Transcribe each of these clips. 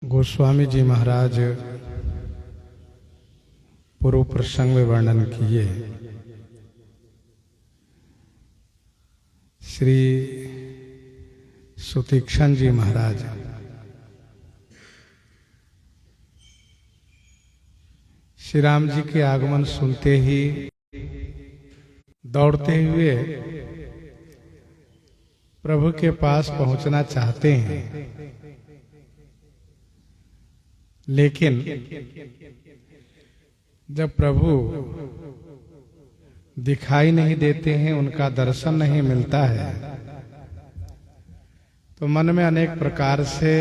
गोस्वामी जी महाराज पूर्व प्रसंग में वर्णन किए श्री सुतीक्षण जी महाराज श्री राम जी के आगमन सुनते ही दौड़ते हुए प्रभु के पास पहुंचना चाहते हैं, लेकिन जब प्रभु दिखाई नहीं देते हैं, उनका दर्शन नहीं मिलता है, तो मन में अनेक प्रकार से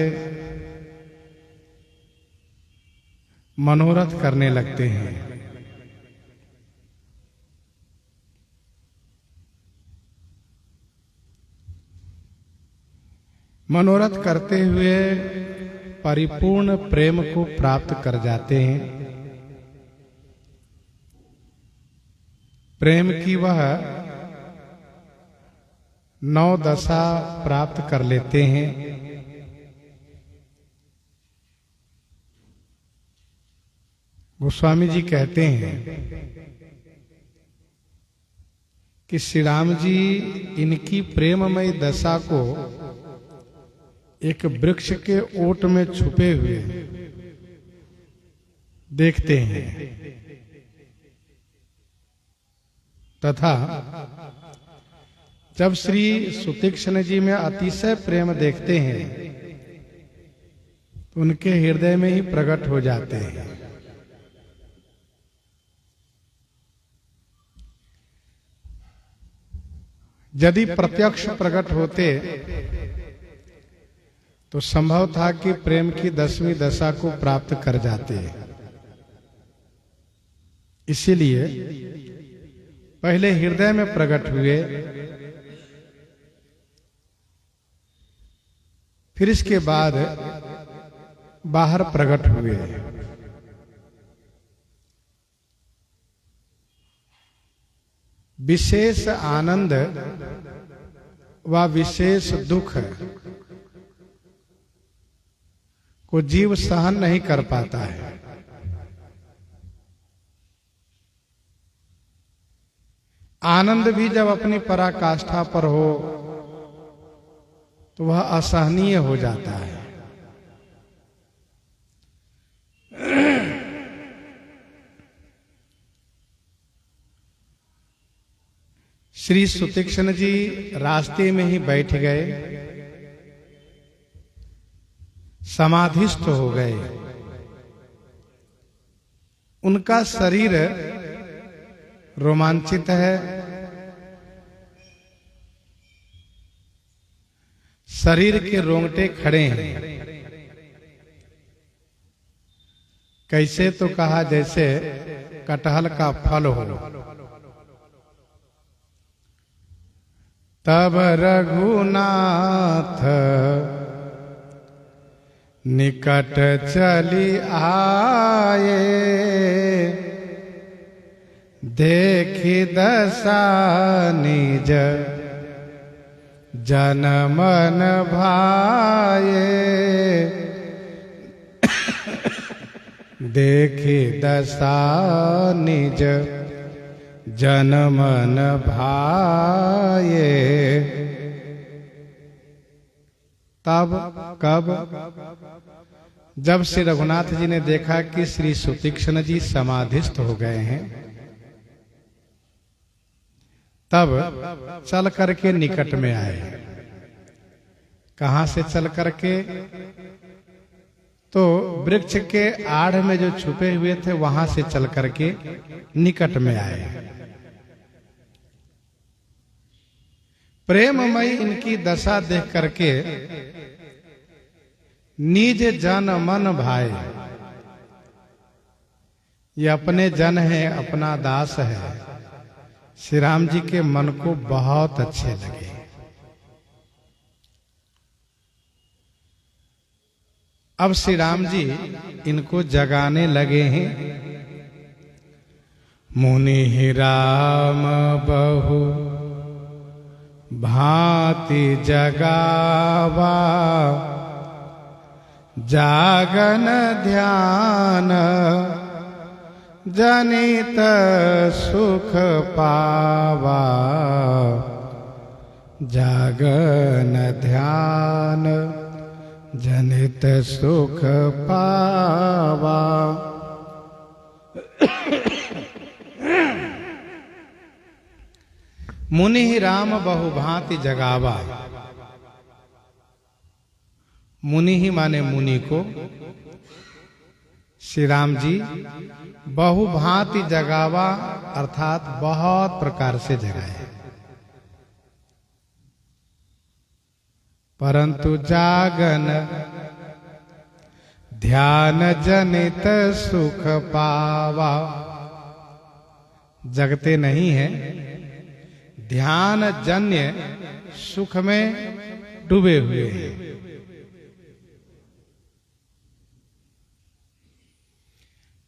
मनोरथ करने लगते हैं। मनोरथ करते हुए परिपूर्ण प्रेम को प्राप्त कर जाते हैं। प्रेम की वह 9 दशा प्राप्त कर लेते हैं। गोस्वामी जी कहते हैं कि श्री राम जी इनकी प्रेममय दशा को एक वृक्ष के ओट में छुपे हुए देखते हैं तथा जब श्री सुतीक्षण जी में अतिशय प्रेम देखते हैं तो उनके हृदय में ही प्रकट हो जाते हैं। यदि प्रत्यक्ष प्रकट होते तो संभव था कि प्रेम की 10वीं दशा को प्राप्त कर जाते। इसीलिए पहले हृदय में प्रकट हुए, फिर इसके बाद बाहर प्रकट हुए। विशेष आनंद व विशेष दुख को जीव सहन नहीं कर पाता है। आनंद भी जब अपनी पराकाष्ठा पर हो तो वह असहनीय हो जाता है। श्री सुतीक्षण जी रास्ते में ही बैठ गए, समाधिस्थ हो गए। उनका शरीर रोमांचित है, शरीर के रोंगटे खड़े हैं। कैसे तो कहा जैसे कटहल का फल हो। तब रघुनाथ निकट चली आए, देखी दशा निज जन मन भाए। देखी दशा निज जन मन भाए। तब कब? जब श्री रघुनाथ जी ने देखा कि श्री सुतीक्षण जी समाधिस्थ हो गए हैं, तब चल करके निकट में आए। कहां से चल करके? तो वृक्ष के आड़ में जो छुपे हुए थे वहां से चल करके निकट में आए। प्रेममयी इनकी दशा देख करके निज जन मन भाए। ये अपने जन है, अपना दास है। श्री राम जी के मन को बहुत अच्छे लगे। अब श्री राम जी इनको जगाने लगे हैं। मुनि राम बहु भांति जगावा, जागन ध्यान जनित सुख पावा, जागन ध्यान जनित सुख पावा। मुनि राम बहुभांति जगावा। मुनि ही माने मुनि को, श्री राम जी बहुभांति जगावा अर्थात बहुत प्रकार से जगाए, परंतु जागन ध्यान जनित सुख पावा। जगते नहीं है, ध्यान जन्य सुख में डूबे हुए हैं।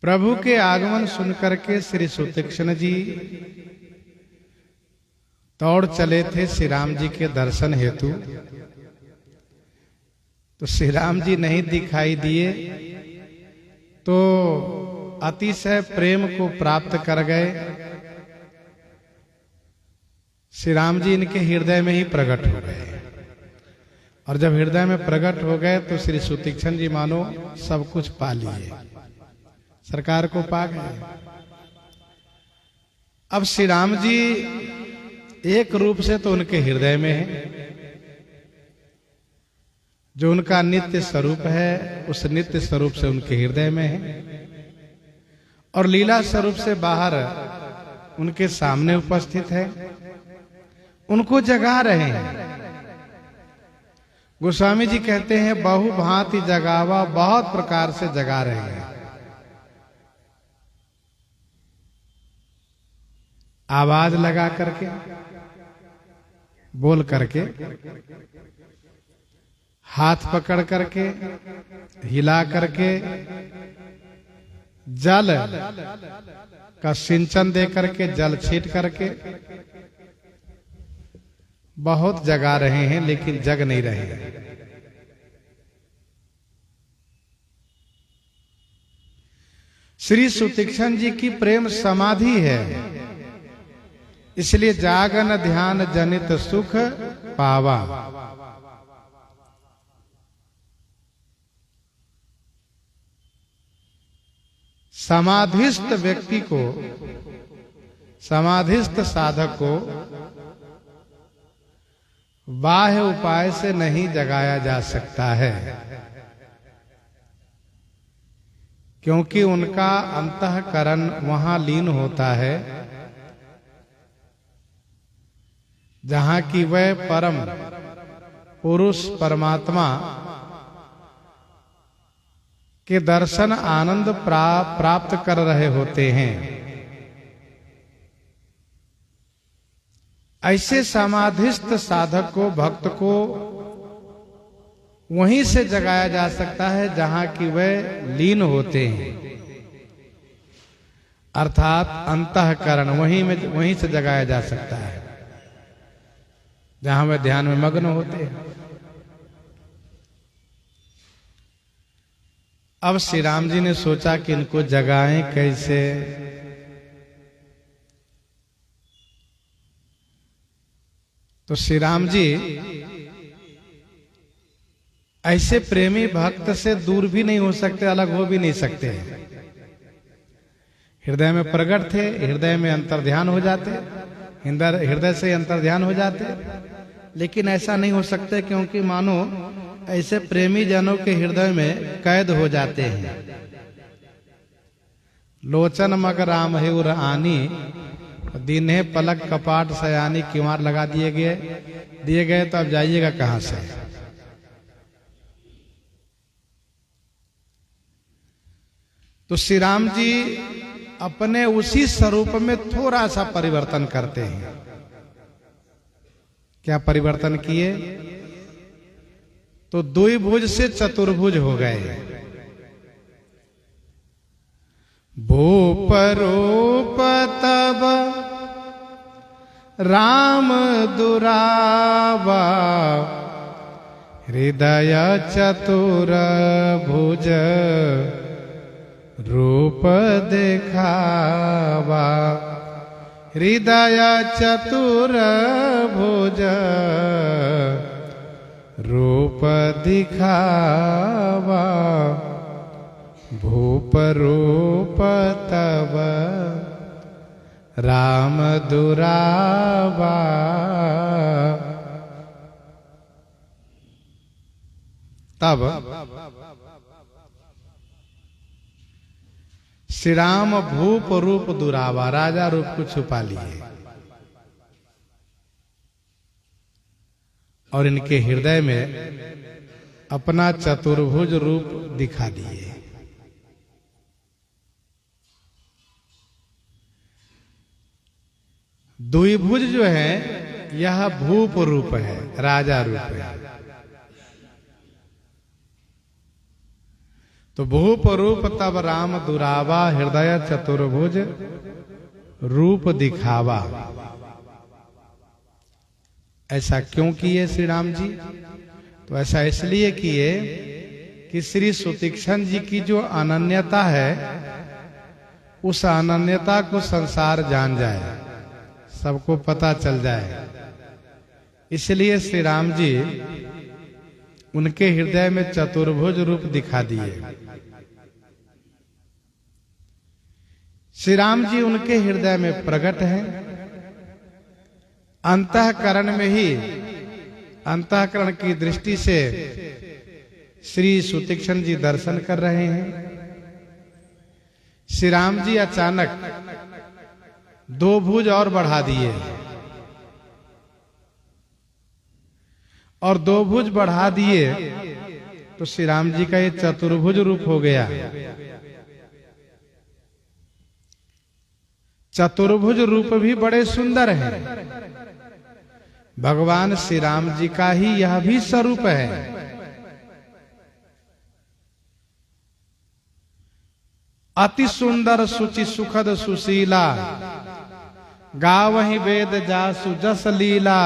प्रभु के आगमन सुनकर के श्री सुतीक्ष्ण जी दौड़ चले थे श्री राम जी के दर्शन हेतु, तो श्री राम जी नहीं दिखाई दिए तो अतिशय प्रेम को प्राप्त कर गए। श्री राम जी इनके हृदय में ही प्रकट हो गए, और जब हृदय में प्रकट हो गए तो श्री सुतीक्ष्ण जी मानो सब कुछ पा लिए, सरकार को पा गए। अब श्री राम जी एक रूप से तो उनके हृदय में है, जो उनका नित्य स्वरूप है उस नित्य स्वरूप से उनके हृदय में है, और लीला स्वरूप से बाहर उनके सामने उपस्थित है, उनको जगा रहे हैं। गोस्वामी जी कहते हैं बहुभांति जगावा, बहुत प्रकार से जगा रहे हैं। आवाज लगा करके, बोल करके, हाथ पकड़ करके, हिला करके, जल का सिंचन दे करके, जल छीट करके बहुत जगा रहे हैं, लेकिन जग नहीं रहे हैं। श्री सुतीक्ष्ण जी की प्रेम समाधि है, इसलिए जागन ध्यान जनित सुख पावा। समाधिस्थ व्यक्ति को, समाधिस्थ साधक को बाह्य उपाय से नहीं जगाया जा सकता है, क्योंकि उनका अंतःकरण वहां लीन होता है जहां की वह परम पुरुष परमात्मा के दर्शन आनंद प्राप्त कर रहे होते हैं। ऐसे समाधिस्थ साधक को, भक्त को वहीं से जगाया जा सकता है जहां कि वह लीन होते हैं, अर्थात अंतःकरण वहीं से जगाया जा सकता है जहां वे ध्यान में मग्न होते हैं। अब श्री राम जी ने सोचा कि इनको जगाएं कैसे। तो श्री राम जी ऐसे प्रेमी भक्त से दूर भी नहीं हो सकते, अलग हो भी नहीं सकते। हृदय में प्रकट थे, हृदय में अंतर्ध्यान हो जाते, हृदय से अंतर्ध्यान हो जाते, लेकिन ऐसा नहीं हो सकते क्योंकि मानो ऐसे प्रेमी जनों के हृदय में कैद हो जाते हैं। लोचन मग राम है उर आनी, दीन्हे पलक कपाट सयानी, किवाड़ लगा दिए गए तो अब जाइएगा कहां से। तो श्री राम जी अपने उसी स्वरूप में थोड़ा सा परिवर्तन करते हैं। क्या परिवर्तन किए? तो द्विभुज से चतुर्भुज हो गए। भूप रूप तब राम दुरावा, हृदय चतुर भुज रूप दिखावा, हृदय चतुर भुज रूप दिखावा, भूप रूप तब राम दुरावा। तब श्री राम भूप रूप दुरावा, राजा रूप को छुपा लिए और इनके हृदय में अपना चतुर्भुज रूप दिखा दिए। द्विभुज जो है यह भूप रूप है, राजा रूप है। तो भूप रूप तब राम दुरावा, हृदय चतुर्भुज रूप दिखावा। ऐसा क्यों किए श्री राम जी? तो ऐसा इसलिए किए कि श्री सुतीक्ष्ण जी की जो अनन्यता है उस अनन्यता को संसार जान जाए, सबको पता चल जाए। इसलिए श्री राम जी उनके हृदय में चतुर्भुज रूप दिखा दिए। श्री राम जी उनके हृदय में प्रकट हैं, अंतःकरण में ही, अंतःकरण की दृष्टि से श्री सुतीक्ष्ण जी दर्शन कर रहे हैं। श्री राम जी अचानक दो भुज और बढ़ा दिए और दो भुज बढ़ा दिए तो श्री राम जी का ये चतुर्भुज रूप हो गया। चतुर्भुज रूप भी बड़े सुंदर हैं। भगवान श्री राम जी का ही यह भी स्वरूप है। अति सुंदर सुचि सुखद सुशीला, गावहि वेद जासु जस लीला,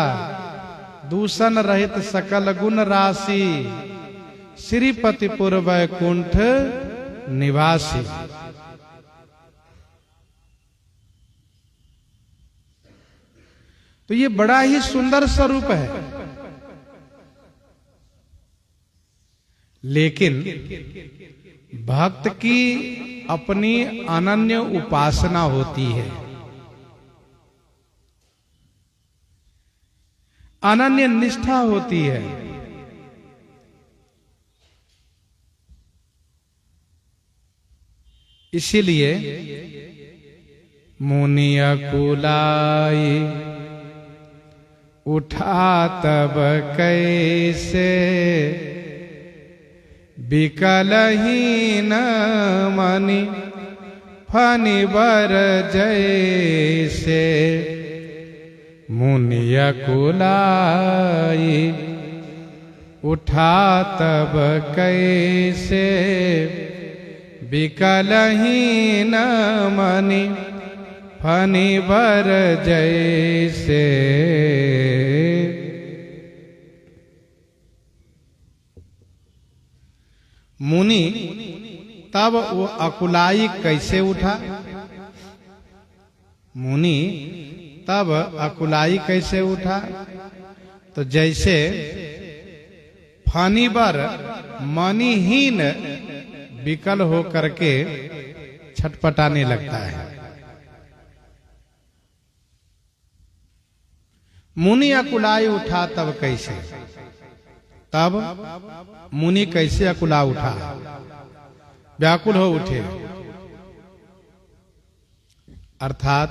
दूषण रहित सकल गुण राशि, श्रीपतिपुर वैकुंठ निवासी। तो ये बड़ा ही सुंदर स्वरूप है। लेकिन भक्त की अपनी अनन्य उपासना होती है, अनन्य निष्ठा होती है। इसीलिए मुनि अकुलाई उठा तब कैसे, विकलहीन मनि फनिबर जैसे, मुनि अकुलाई उठा तब कैसे, विकलहीन मनि फनिबर जैसे। मुनि तब वो अकुलाई कैसे उठा? मुनि तब अकुलाई कैसे उठा? तो जैसे फनिबर मनिहीन विकल हो करके छटपटाने लगता है। मुनि अकुलाई उठा तब कैसे? तब मुनि कैसे अकुला उठा? व्याकुल हो उठे, अर्थात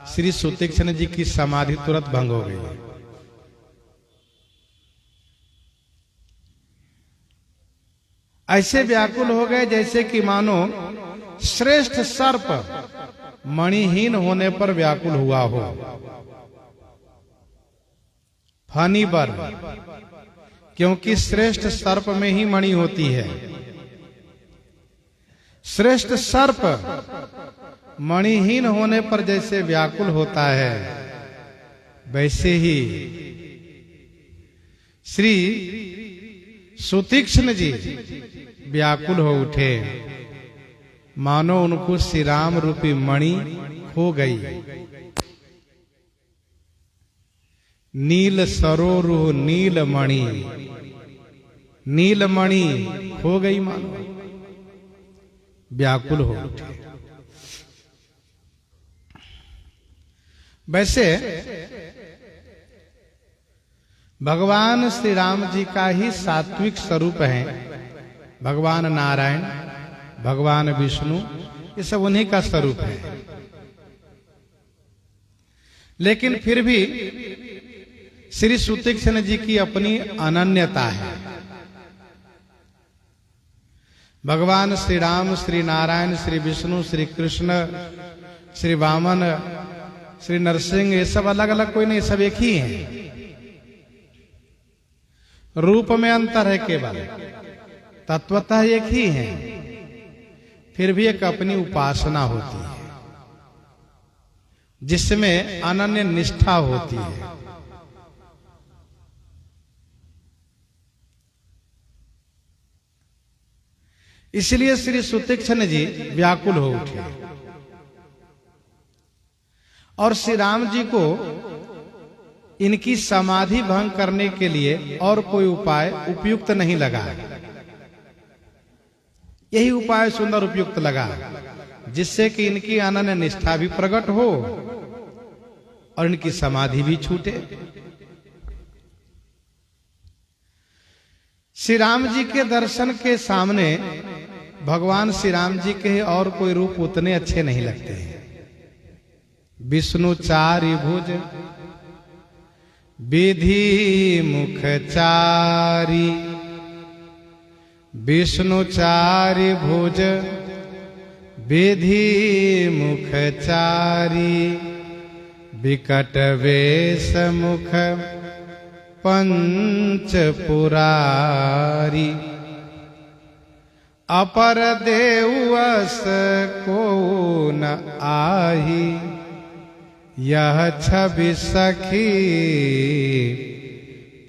श्री सुतीक्ष्ण जी की समाधि तुरंत भंग हो गई। ऐसे व्याकुल हो गए जैसे कि मानो श्रेष्ठ सर्प मणिहीन होने पर व्याकुल हुआ हो। फनिबर, क्योंकि श्रेष्ठ सर्प में ही मणि होती है। श्रेष्ठ सर्प मणिहीन होने पर जैसे व्याकुल होता है, वैसे ही श्री सुतीक्ष्ण जी व्याकुल हो उठे, मानो उनको श्री राम रूपी मणि खो गई। नील सरोरुह नीलमणि, नीलमणि खो गई, मानो व्याकुल हो उठे। वैसे भगवान श्री राम जी का ही सात्विक स्वरूप है। भगवान नारायण, भगवान विष्णु, ये सब उन्हीं का स्वरूप है। लेकिन फिर भी श्री सुतीक्ष्ण जी की अपनी अनन्यता है। भगवान श्री राम, श्री नारायण, श्री विष्णु, श्री कृष्ण, श्री वामन, श्री नरसिंह, ये सब अलग अलग कोई नहीं, सब एक ही हैं। रूप में अंतर है केवल, तत्वतः एक ही हैं। फिर भी एक अपनी उपासना होती है जिसमें अनन्य निष्ठा होती है। इसलिए श्री सुतीक्ष्ण जी व्याकुल हो उठे और श्री राम जी को इनकी समाधि भंग करने के लिए और कोई उपाय उपयुक्त नहीं लगा। यही उपाय सुंदर उपयुक्त लगा, जिससे कि इनकी अनन्य निष्ठा भी प्रकट हो और इनकी समाधि भी छूटे। श्री राम जी के दर्शन के सामने भगवान श्री राम जी के और कोई रूप उतने अच्छे नहीं लगते हैं। विष्णु चारि भुज विधि मुख चारि, विष्णु चारि भुज विधि मुख चारि, विकट वेश मुख पंच पुरारी, अपर देवस को न आही, यह छवि सखी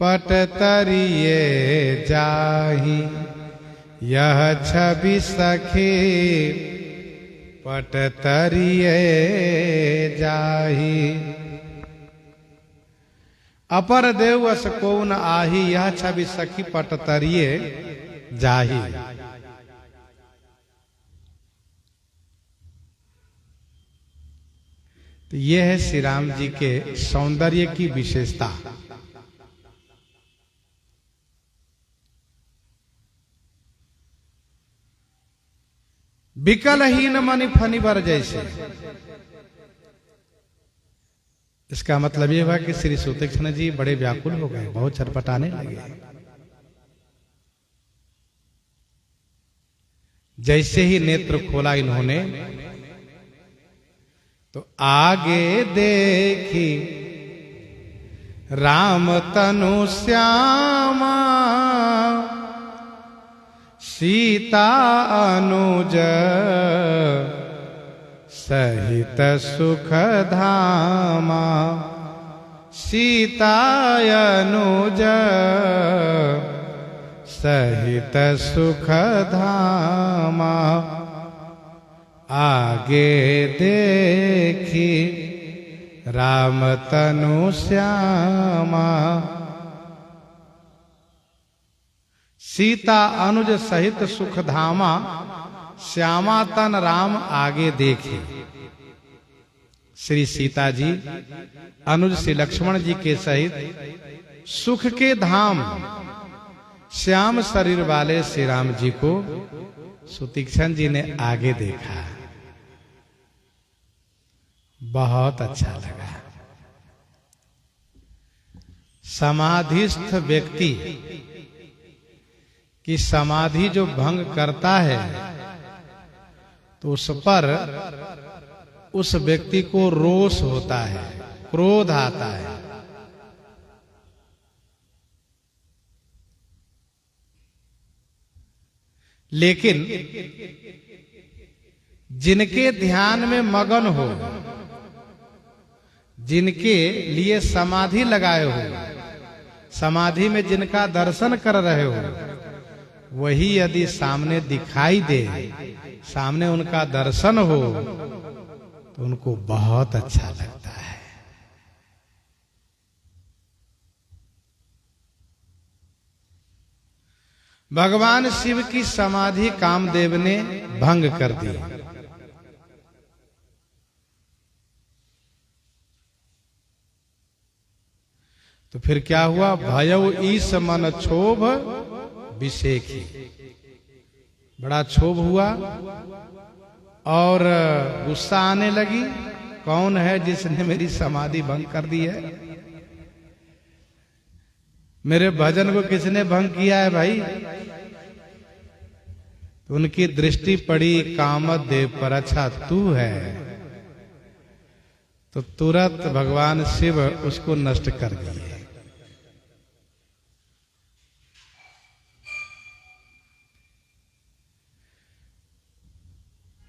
पट तरिए जाही, यह छवि सखी पट तरिए जाही। अपर देवस को न आही, यह छवि सखी पट तरिए जाही। तो यह है श्री राम जी के सौंदर्य की विशेषता। विकलहीन मणि फणिवर जैसे। इसका मतलब यह हुआ कि श्री सुतीक्ष्ण जी बड़े व्याकुल हो गए, बहुत छटपटाने लगे। जैसे ही नेत्र खोला इन्होंने तो आगे देखी राम तनु श्यामा, सीता अनुज सहित सुख धामा, सीता अनुज सहित सुख धामा। आगे देखी राम तनु श्यामा, सीता अनुज सहित सुख धामा, श्यामा तन राम आगे देखे। श्री सीता जी अनुज श्री लक्ष्मण जी के सहित सुख के धाम श्याम शरीर वाले श्री राम जी को सुतीक्ष्ण जी ने आगे देखा। बहुत अच्छा लगा। समाधिस्थ व्यक्ति की समाधि जो भंग करता है तो उस पर उस व्यक्ति को रोष होता है, क्रोध आता है। लेकिन जिनके ध्यान में मगन हो, जिनके लिए समाधि लगाए हो, समाधि में जिनका दर्शन कर रहे हो, वही यदि सामने दिखाई दे, सामने उनका दर्शन हो, तो उनको बहुत अच्छा लगता है। भगवान शिव की समाधि कामदेव ने भंग कर दी। तो फिर क्या हुआ? भयउ ईश मन क्षोभ विषेखी, बड़ा क्षोभ हुआ और गुस्सा आने लगी। कौन है जिसने मेरी समाधि भंग कर दी है? मेरे भजन को किसने भंग किया है भाई? तो उनकी दृष्टि पड़ी कामदेव पर, अच्छा तू है। तो तुरंत भगवान शिव उसको नष्ट कर दिए।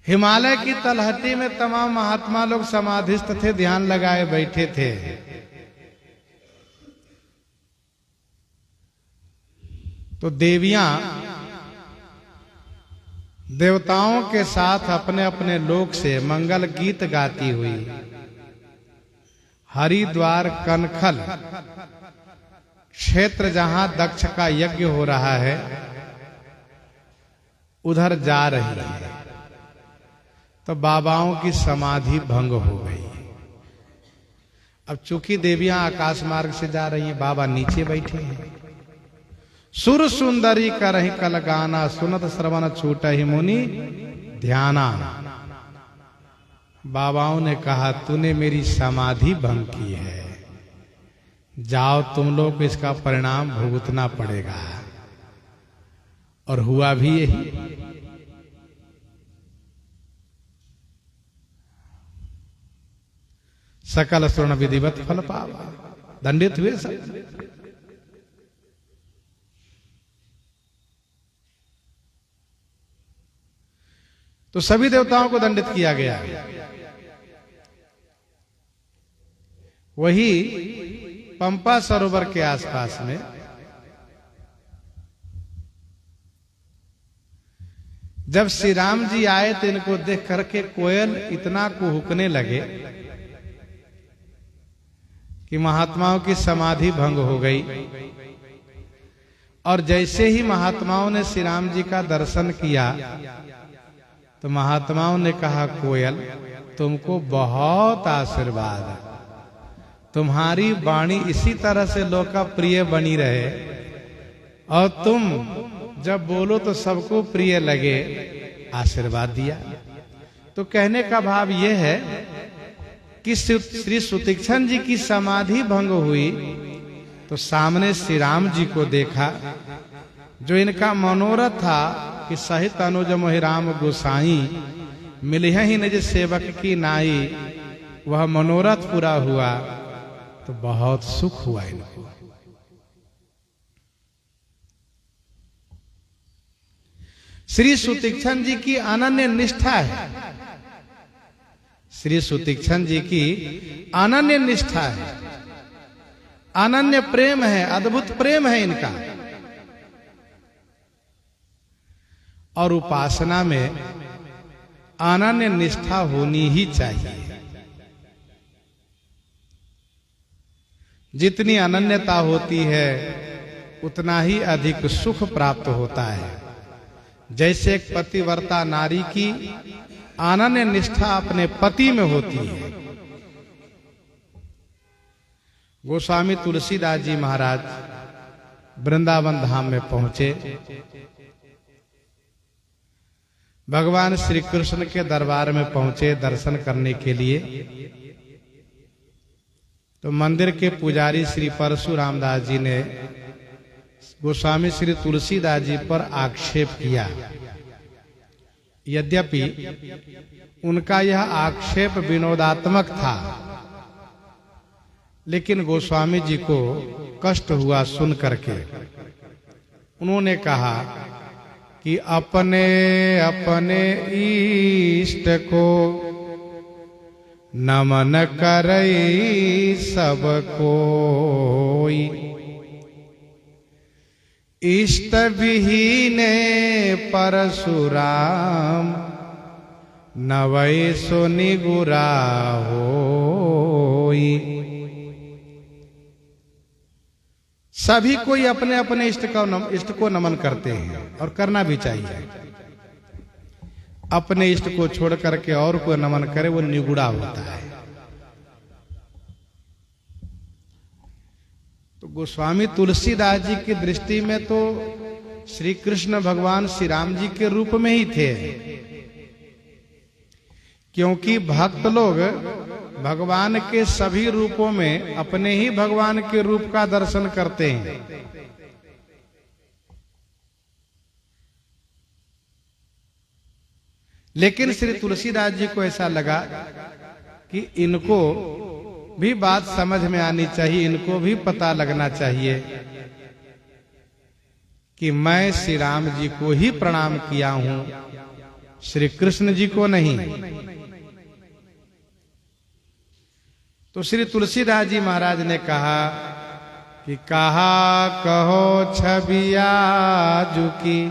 हिमालय की तलहटी में तमाम महात्मा लोग समाधिस्थ थे, ध्यान लगाए बैठे थे। तो देवियां देवताओं के साथ अपने अपने लोक से मंगल गीत गाती हुई हरिद्वार कनखल क्षेत्र जहां दक्ष का यज्ञ हो रहा है उधर जा रही है। तो बाबाओं की समाधि भंग हो गई। अब चूंकि देवियां आकाश मार्ग से जा रही हैं, बाबा नीचे बैठे हैं। सुर सुंदरी करहि कल गाना, सुनत श्रवण छूटहि मुनि ध्याना। बाबाओं ने कहा तूने मेरी समाधि भंग की है, जाओ तुम लोग को इसका परिणाम भुगतना पड़ेगा। और हुआ भी यही। सकल स्वर्ण विधिवत फल पावा, दंडित हुए सब। तो सभी देवताओं को दंडित किया गया। वही पंपा सरोवर के आसपास में जब श्री राम जी आए तो इनको देख करके कोयल इतना कुहुकने लगे कि महात्माओं की समाधि भंग हो गई। और जैसे ही महात्माओं ने श्री राम जी का दर्शन किया तो महात्माओं ने कहा कोयल तुमको बहुत आशीर्वाद, तुम्हारी वाणी इसी तरह से लोकप्रिय बनी रहे और तुम जब बोलो तो सबको प्रिय लगे, आशीर्वाद दिया। तो कहने का भाव यह है कि श्री सुतीक्षण जी की समाधि भंग हुई तो सामने श्री राम जी को देखा। जो इनका मनोरथ था कि सहित अनुज मोहि राम गोसाई, मिलिह ही निज सेवक की नाई, वह मनोरथ पूरा हुआ तो बहुत सुख हुआ इनको। श्री सुतीक्षण जी की अनन्य निष्ठा है, श्री सुतीक्षण जी की अनन्य निष्ठा है, अनन्य प्रेम है, अद्भुत प्रेम है इनका। और उपासना में अनन्य निष्ठा होनी ही चाहिए। जितनी अनन्यता होती है उतना ही अधिक सुख प्राप्त होता है। जैसे एक पतिव्रता नारी की अनन्य निष्ठा अपने पति में होती है। गोस्वामी तुलसीदास जी महाराज वृंदावन धाम में पहुंचे। भगवान श्री कृष्ण के दरबार में पहुंचे दर्शन करने के लिए। तो मंदिर के पुजारी श्री परशुराम दास जी ने गोस्वामी श्री तुलसीदास जी पर आक्षेप किया। यद्यपि उनका यह आक्षेप विनोदात्मक था, लेकिन गोस्वामी जी को कष्ट हुआ सुन करके। उन्होंने कहा कि अपने अपने इष्ट को नमन करई सब कोई, इष्ट विहीने परशुराम नवै सो निगुरा होई। सभी कोई अपने अपने इष्ट को नमन करते हैं और करना भी चाहिए। अपने इष्ट को छोड़ करके और को नमन करे वो निगुड़ा होता है। तो गोस्वामी तुलसीदास जी की दृष्टि में तो श्री कृष्ण भगवान श्री राम जी के रूप में ही थे, क्योंकि भक्त लोग भगवान के सभी रूपों में अपने ही भगवान के रूप का दर्शन करते हैं। लेकिन श्री तुलसीदास जी को ऐसा लगा कि इनको भी बात समझ में आनी चाहिए, इनको भी पता लगना चाहिए कि मैं श्री राम जी को ही प्रणाम किया हूं, श्री कृष्ण जी को नहीं। तो श्री तुलसीदास जी महाराज ने कहा कि कहा कहो छबिया जुकी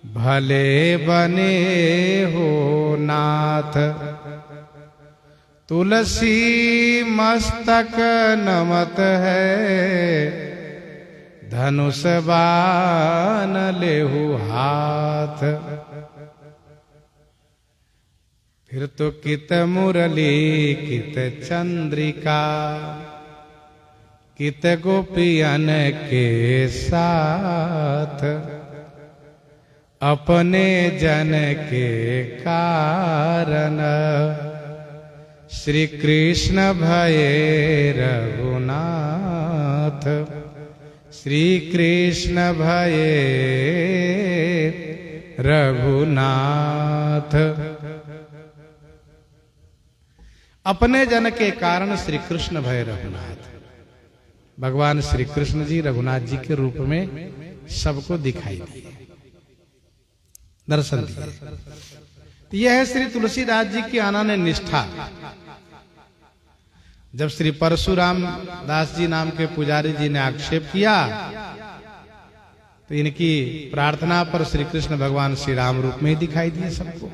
भले बने हो नाथ, तुलसी मस्तक नमत है धनुष बाण लेहु हाथ। फिर तो कित मुरली कित चंद्रिका कित गोपियन के साथ, अपने जन के कारण श्री कृष्ण भये रघुनाथ, श्री कृष्ण भये रघुनाथ। अपने जन के कारण श्री कृष्ण भय रघुनाथ। भगवान श्री कृष्ण जी रघुनाथ जी के रूप में सबको दिखाई दिए, दर्शन दिए। तो यह है श्री तुलसीदास जी की अनन्य निष्ठा। जब श्री परशुराम दास जी नाम के पुजारी जी ने आक्षेप किया तो इनकी प्रार्थना पर श्री कृष्ण भगवान श्री राम रूप में ही दिखाई दिए सबको।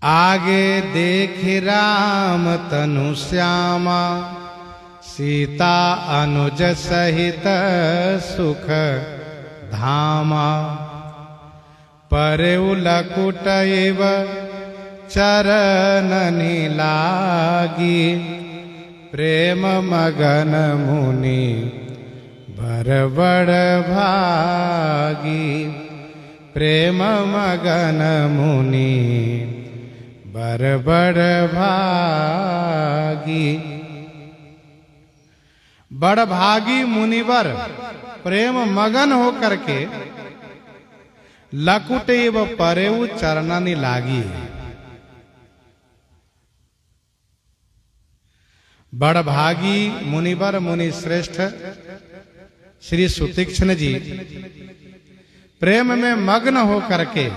आगे देख राम तनु श्यामा, सीता अनुज सहित सुख धामा, परउ लकुट एव चरणनि लागी, प्रेम मगन मुनि बर बड़ भागी, प्रेम मगन मुनि बर बड़ भागी। बड़ भागी मुनिवर प्रेम मगन हो करके लकुट एव परेउ चरणनि लागी। बड़ भागी मुनिवर मुनि श्रेष्ठ श्री सुतीक्ष्ण जी प्रेम में मग्न हो करके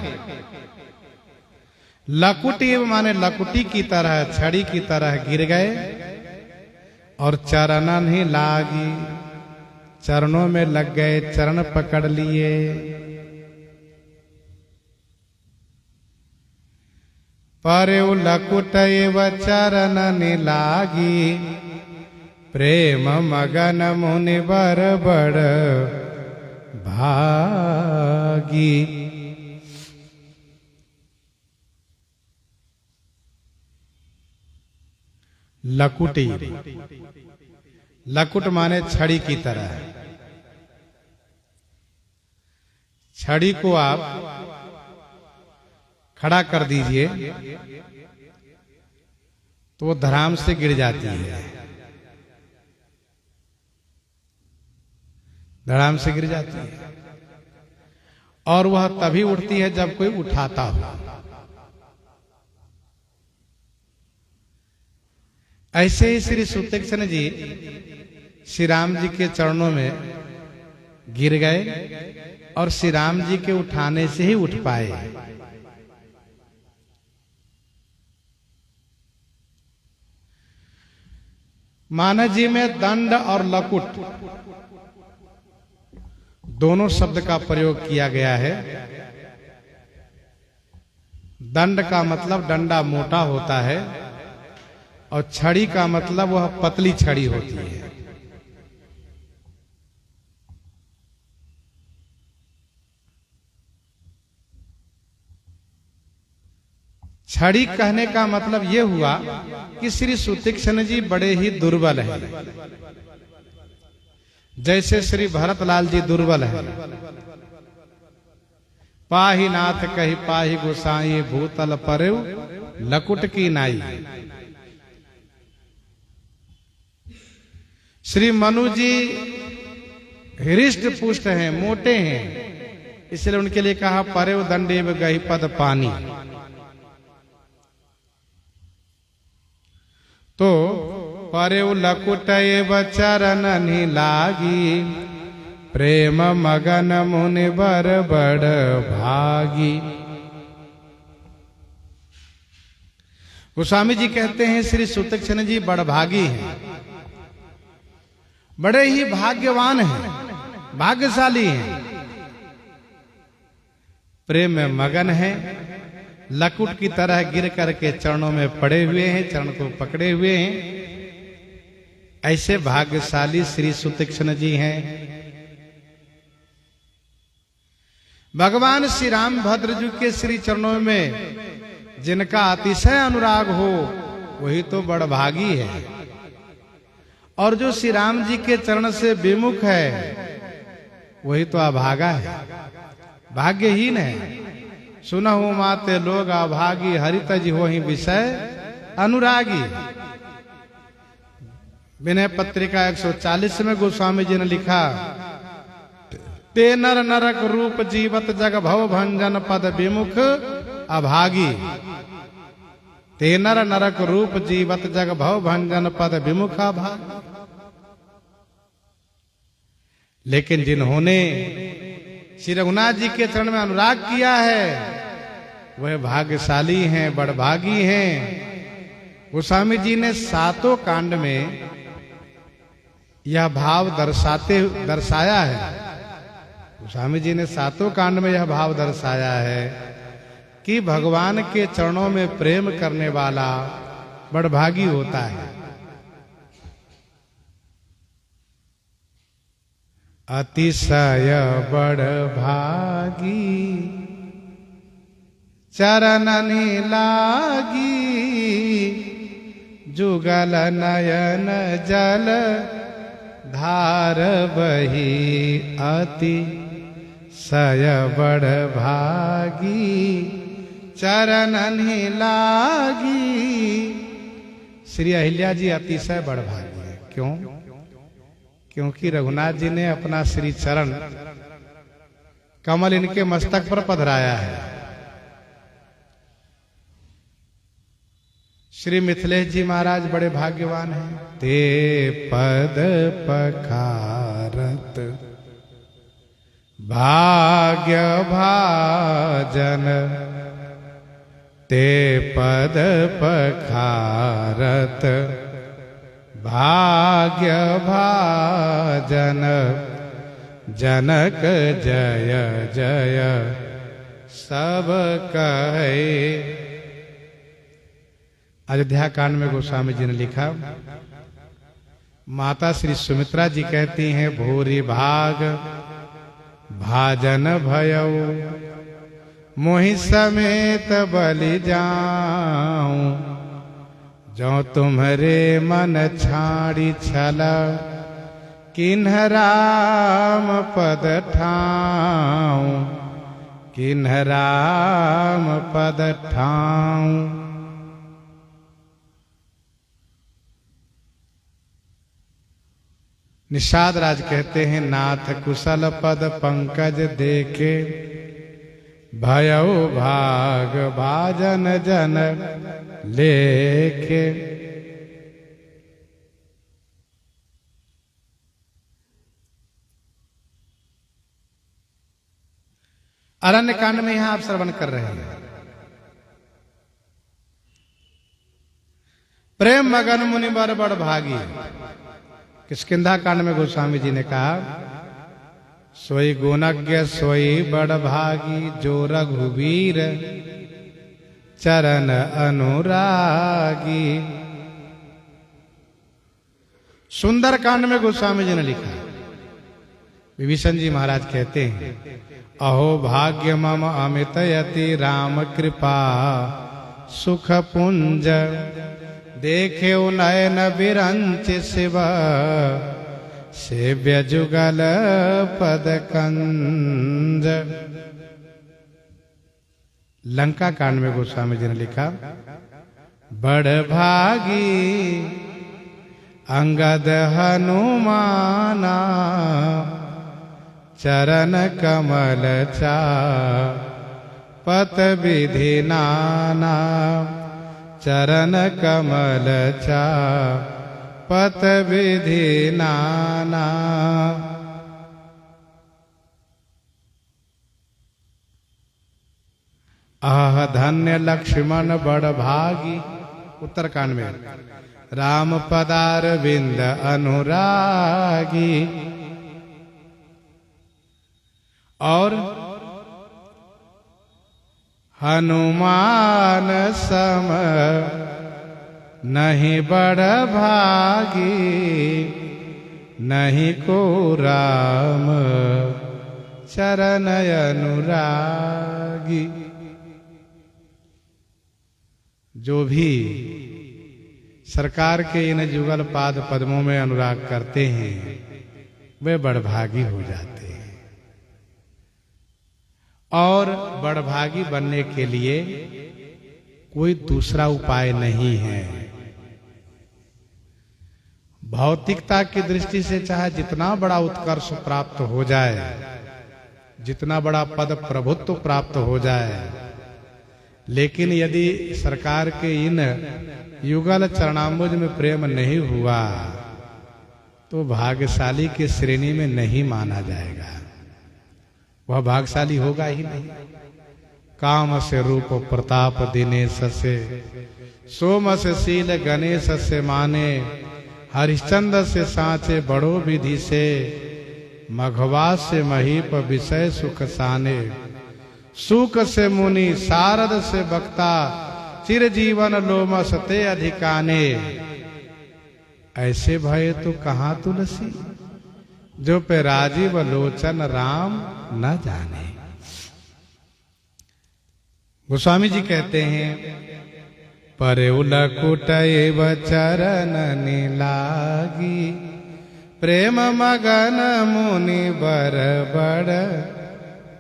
लकुटी माने लकुटी की तरह छड़ी की तरह गिर गए और चरणन ही लागी, चरणों में लग गए, चरण पकड़ लिए। परउ लकुट एव चरणन लागी, प्रेम मगन मुनि बर बड़ भागी। लकुटी, लकुट माने छड़ी की तरह। छड़ी को आप खड़ा कर दीजिए तो वो धराम से गिर जाती है, धड़ाम से गिर जाती है। और वह तभी उठती है जब कोई उठाता हो। ऐसे ही श्री सुतीक्ष्ण जी श्री राम जी के चरणों में गिर गए और श्री राम जी के उठाने से ही उठ पाए। मानस जी में दंड और लकुट दोनों शब्द का प्रयोग किया गया है। दंड का मतलब डंडा मोटा होता है और छड़ी का मतलब वह पतली छड़ी होती है। छड़ी कहने का मतलब यह हुआ कि श्री सुतीक्ष्ण जी बड़े ही दुर्बल हैं, जैसे श्री भरतलाल जी दुर्बल हैं। पाही नाथ कही पाही गोसाई भूतल परेव लकुट की नाई। श्री मनु जी हृष्ट पुष्ट हैं, मोटे हैं, इसलिए उनके लिए कहा परेव दंडेव गही पद पानी। तो परेव लकुट एव चरण लागी प्रेम मगन मुनि बर बड़ भागी। गोस्वामी जी कहते हैं श्री सुतीक्ष्ण जी बड़भागी हैं, बड़े ही भाग्यवान हैं, भाग्यशाली हैं, प्रेम में मगन हैं, लकुट की तरह गिर करके चरणों में पड़े हुए हैं, चरण को पकड़े हुए हैं। ऐसे भाग्यशाली श्री सुतीक्ष्ण जी हैं। भगवान श्री राम भद्र जी के श्री चरणों में जिनका अतिशय अनुराग हो वही तो बड़भागी है, और जो श्री राम जी के चरण से विमुख है वही तो अभागा है, भाग्यहीन है। सुनहु माते लोग अभागी हरित जी हो ही विषय अनुरागी। विनय पत्रिका 140 में गोस्वामी जी ने लिखा ते नर नरक रूप जीवत जग भव भंजन पद विमुख अभागी। ते नर नरक रूप जीवत जग भव भंजन पद विमुख अभागी। लेकिन जिन्होंने श्री रघुनाथ जी के चरण में अनुराग किया है वह भाग्यशाली हैं, बड़भागी हैं। गोस्वामी जी ने 7 कांड में यह भाव दर्शाया है। गोस्वामी जी ने 7 कांड में यह भाव दर्शाया है कि भगवान के चरणों में प्रेम करने वाला बड़भागी होता है। अतिशय बड़भागी चरणनि लागी जुगल नयन जल धार बही अति सय बड़भागी चरणनि लागी। श्री अहिल्या जी अतिशय बड़भागी है। क्यों? क्योंकि रघुनाथ जी ने अपना श्री चरण कमल इनके मस्तक पर पधराया है। श्री मिथिलेश जी महाराज बड़े भाग्यवान हैं। ते पद पखारत भाग्य भाजन ते पद पखारत भाग्य भाजन जनक जय जय सब कहे। अयोध्या कांड में गोस्वामी जी ने लिखा माता श्री सुमित्रा जी कहती हैं भूरि भाग भाजन भयऊ मोहि समेत बलि जाऊं जो तुम्हारे मन छाड़ी छल किन्ह राम पद ठाऊं किन्ह राम पद ठाऊं। निषाद राज कहते हैं नाथ कुशल पद पंकज देखे भयऊ भाग भाजन जन लेखे। अरण्य कांड में यहां आप श्रवण कर रहे हैं। प्रेम मगन मुनि बर बड़ भागी। किष्किंधा कांड में गोस्वामी जी ने कहा, सोई गुणज्ञ सोई बड़ भागी, जो रघुवीर चरण अनुरागी। सुंदर कांड में गोस्वामी जी ने लिखा, विभीषण जी महाराज कहते हैं, अहो भाग्य मम अमित यति, राम कृपा सुख पुंज, देखे नयन बिरंच शिव, सेव्य जुगल पद कंज। लंका कांड में गोस्वामी जी ने लिखा, बड़ भागी अंगद हनुमाना, चरण कमल चा पत विधि नाना, चरण कमल चा पत विधि नाना। आह धन्य लक्ष्मण बड़ भागी। उत्तरकांड में, राम पदार विंद अनुरागी। और हनुमान सम नहीं बड़ भागी, नहीं को राम चरण अनुरागी। जो भी सरकार के इन जुगल पाद पद्मों में अनुराग करते हैं, वे बड़भागी हो जाते हैं। और बड़भागी बनने के लिए कोई दूसरा उपाय नहीं है। भौतिकता की दृष्टि से चाहे जितना बड़ा उत्कर्ष प्राप्त हो जाए, जितना बड़ा पद प्रभुत्व प्राप्त हो जाए, लेकिन यदि सरकार के इन युगल चरणाम्बुज में प्रेम नहीं हुआ, तो भाग्यशाली की श्रेणी में नहीं माना जाएगा। वह भाग्यशाली होगा ही नहीं। काम से रूप प्रताप दिनेश से, सोम से शील गणेश से माने, हरिश्चंद्र से सांचे बड़ो विधि से, मघवा से महीप विषय सुख साने, सुख से मुनि सारद से बक्ता, चिर जीवन लोमस ते अधिकाने। ऐसे भय तो कहाँ तुलसी, जो पे राजीव लोचन राम न जाने। गोस्वामी जी कहते हैं, पर उलकुटैव चरण लागी, प्रेम मगन मुनि बर बड़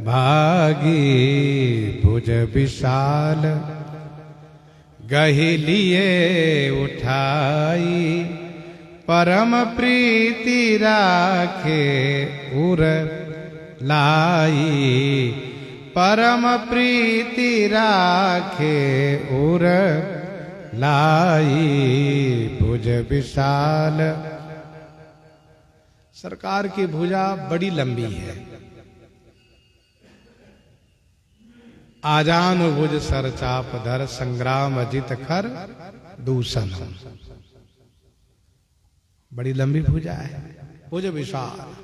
भागी। भुज विशाल गहि लिए उठाई, परम प्रीति राखे उर लाई। परम प्रीति राखे उर लाई। भुज विशाल, सरकार की भुजा बड़ी लंबी है। आजान भुज सर चाप धर, संग्राम अजित खर दूषण। बड़ी लंबी भुजा है, भुज विशाल।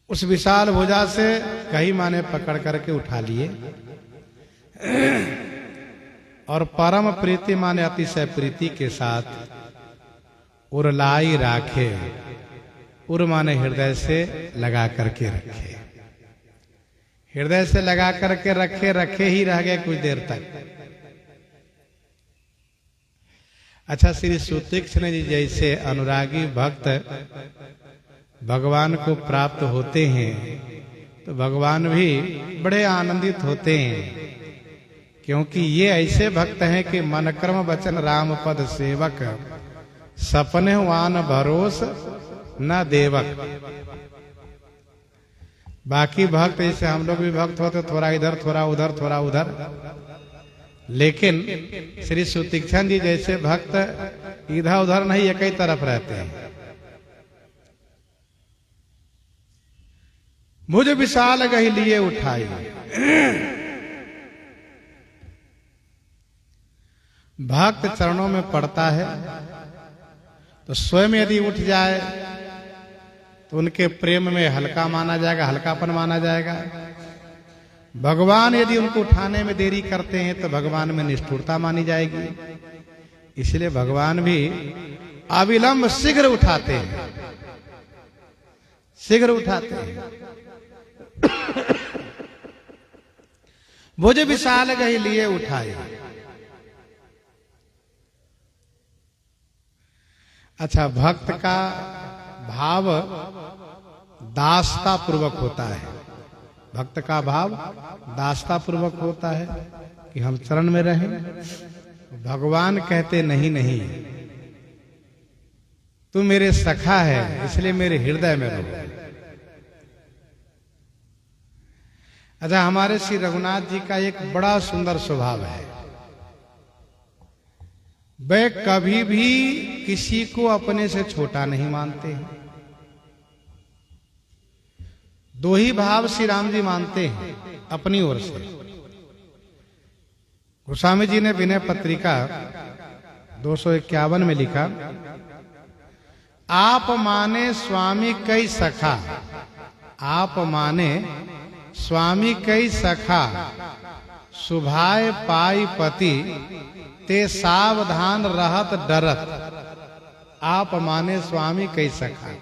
उस विशाल भुजा से कई माने पकड़ करके उठा लिए, और परम प्रीति माने अतिशय प्रीति के साथ उरलाई राखे। उर माने हृदय से लगा करके रखे। हृदय से लगा करके रखे, रखे ही रह गए कुछ देर तक। अच्छा, श्री सुतीक्ष्ण जी जैसे अनुरागी भक्त भगवान को प्राप्त होते हैं, तो भगवान भी बड़े आनंदित होते हैं, क्योंकि ये ऐसे भक्त हैं कि मन कर्म वचन राम पद सेवक, सपने वान भरोस न देवक। बाकी भक्त जैसे हम लोग भी भक्त होते, थोड़ा इधर थोड़ा उधर थोड़ा उधर, लेकिन श्री सुतीक्ष्ण जी जैसे भक्त इधर उधर नहीं, एक ही तरफ रहते हैं। भुज विशाल गही लिए उठाई। भक्त चरणों में पड़ता है तो स्वयं यदि उठ जाए तो उनके प्रेम में हल्का माना जाएगा, हल्कापन माना जाएगा। भगवान यदि उनको उठाने में देरी करते हैं तो भगवान में निष्ठुरता मानी जाएगी। इसलिए भगवान भी अविलंब शीघ्र उठाते हैं, शीघ्र उठाते हैं। भुज विशाल गही लिए उठाए। अच्छा, भक्त का भाव दासता पूर्वक होता है। भक्त का भाव दासता पूर्वक होता है कि हम चरण में रहें। भगवान कहते नहीं नहीं, तू मेरे सखा है इसलिए मेरे हृदय में रहो। अच्छा, हमारे श्री रघुनाथ जी का एक बड़ा सुंदर स्वभाव है। वे कभी भी किसी को अपने से छोटा नहीं मानते हैं। दो ही भाव श्री राम जी मानते हैं अपनी ओर से। गोस्वामी जी ने विनय पत्रिका 251 में लिखा, आप माने स्वामी कई सखा, आप माने स्वामी कई सखा, सुभाय पाई पति ते सावधान रहत डरत। आप माने स्वामी कई सखा।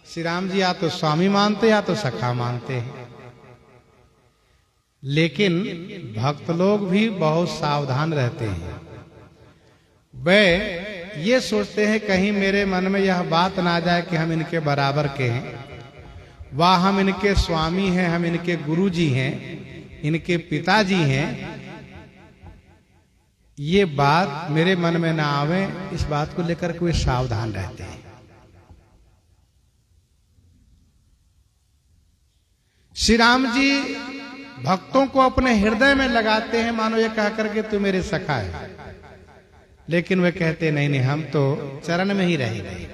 श्री राम जी या तो स्वामी मानते या तो सखा मानते हैं। लेकिन भक्त लोग भी बहुत सावधान रहते हैं। वे ये सोचते हैं कहीं मेरे मन में यह बात ना जाए कि हम इनके बराबर के हैं, वह हम इनके स्वामी हैं, हम इनके गुरु जी हैं, इनके पिताजी हैं। ये बात मेरे मन में ना आवे, इस बात को लेकर के वे सावधान रहते हैं। श्री राम जी भक्तों को अपने हृदय में लगाते हैं, मानो ये कह करके तू मेरे सखा है। लेकिन वे कहते नहीं नहीं, हम तो चरण में ही रहेंगे।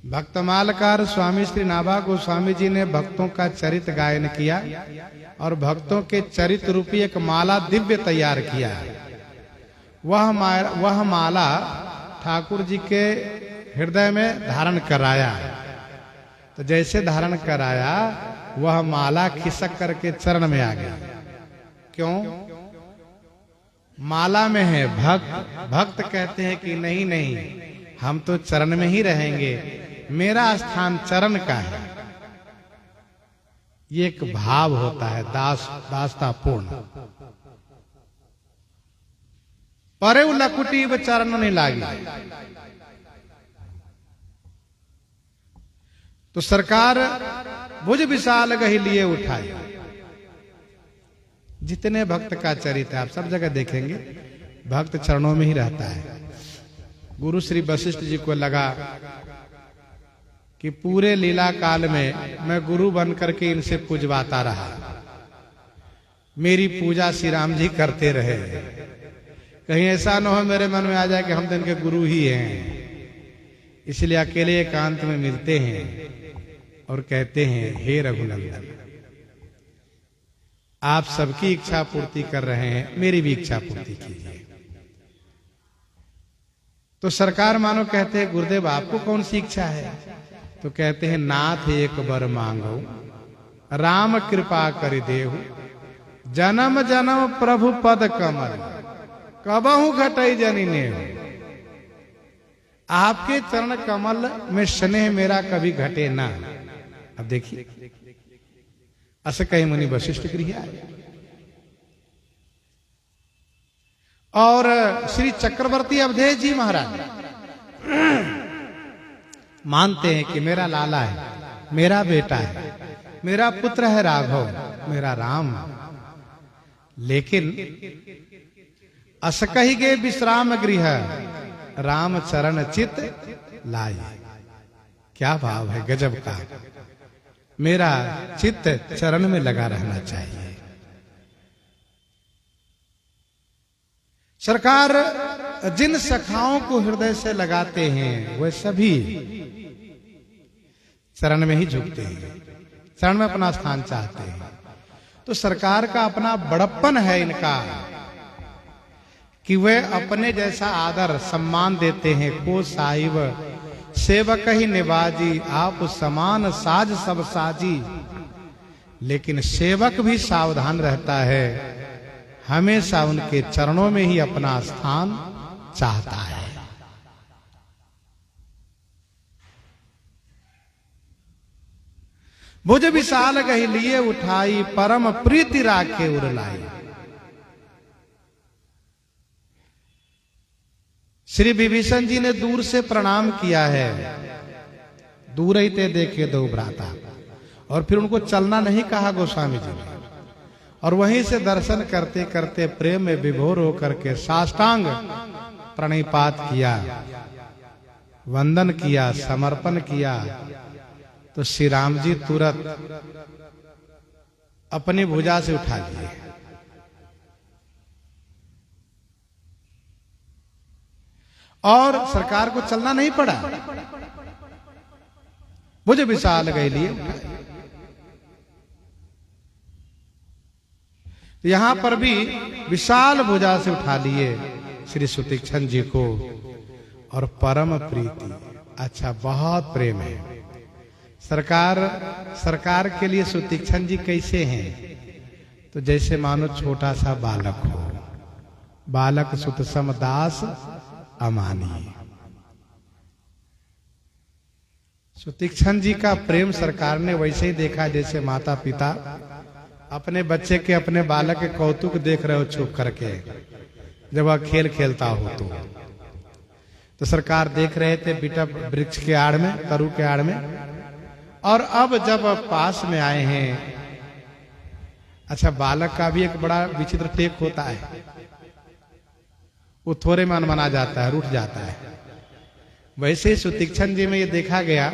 भक्तमालकार स्वामी श्री नाभा गोस्वामी जी ने भक्तों का चरित गायन किया और भक्तों के चरित रूपी एक माला दिव्य तैयार किया। वह माला ठाकुर जी के हृदय में धारण कराया। तो जैसे धारण कराया वह माला खिसक करके चरण में आ गया। क्यों? माला में है भक्त। भक्त कहते हैं कि नहीं नहीं, हम तो चरण में ही रहेंगे, मेरा स्थान चरण का है। ये एक भाव होता है दासता पूर्ण। परे लकुटी व चरण नहीं लागी। तो सरकार भुज विशाल गही लिए उठाई। जितने भक्त का चरित्र आप सब जगह देखेंगे, भक्त चरणों में ही रहता है। गुरु श्री वशिष्ठ जी को लगा कि पूरे लीला काल में मैं गुरु बन करके इनसे पूजवाता रहा, मेरी पूजा श्री राम जी करते रहे, कहीं ऐसा न हो मेरे मन में आ जाए कि हम तो इनके गुरु ही हैं। इसलिए अकेले एकांत में मिलते हैं और कहते हैं, हे रघुनंदन, आप सबकी इच्छा पूर्ति कर रहे हैं, मेरी भी इच्छा पूर्ति कीजिए। तो सरकार मानो कहते हैं, गुरुदेव आपको कौन सी इच्छा है? तो कहते हैं, नाथ एक बर मांगो, राम कृपा कर देहु, जन्म जन्म प्रभु पद कमल, कबहु घटई जनी नेहु। आपके चरण कमल में स्नेह मेरा कभी घटे ना। अब देखिए, अस कही मुनि वशिष्ठ गृह आए और श्री चक्रवर्ती अवधेश जी महाराज मानते हैं कि मेरा लाला है, मेरा बेटा है, मेरा पुत्र है राघव, मेरा राम। लेकिन अस कही गे विश्राम गृह, राम चरण चित लाई। क्या भाव है गजब का। मेरा चित्त चरण में लगा रहना चाहिए। सरकार जिन सखाओं को हृदय से लगाते हैं वे सभी चरण में ही झुकते हैं। चरण में अपना स्थान चाहते हैं। तो सरकार का अपना बड़प्पन है इनका कि वे अपने जैसा आदर सम्मान देते हैं। को साहिब सेवक ही निवाजी, आप समान साज सब साजी। लेकिन सेवक भी सावधान रहता है, हमेशा उनके चरणों में ही अपना स्थान चाहता है। भुज विशाल गही लिए उठाई, परम प्रीति राखे उरलाई। श्री विभीषण जी ने दूर से प्रणाम किया है, दूर ही ते देखे दो भ्राता, और फिर उनको चलना नहीं कहा गोस्वामी जी ने, और वहीं से दर्शन करते करते प्रेम में विभोर होकर के साष्टांग प्रणिपात किया, वंदन किया, समर्पण किया। तो श्री राम जी तुरंत अपनी भुजा से उठा लिए और सरकार को चलना नहीं पड़ा, भुज विशाल गए लिए उठाए। यहां पर भी विशाल भुजा से उठा लिए श्री सुतीक्षण जी को, और परम प्रीति, अच्छा बहुत प्रेम है। सरकार के लिए सुतीक्षण जी कैसे हैं? तो जैसे मानो छोटा सा बालक हो, बालक सुत सम दास अमानी। सुतीक्षण जी का प्रेम सरकार ने वैसे ही देखा जैसे माता पिता अपने बच्चे के, अपने बालक के कौतुक देख रहे हो छुप करके, जब वह खेल खेलता हो तो सरकार देख रहे थे बेटा वृक्ष के आड़ में, तरु के आड़ में। और अब जब पास में आए हैं, अच्छा बालक का भी एक बड़ा विचित्र टेक होता है, वो थोड़े में अनमना जाता है, रूठ जाता है। वैसे ही सुतीक्षण जी में ये देखा गया,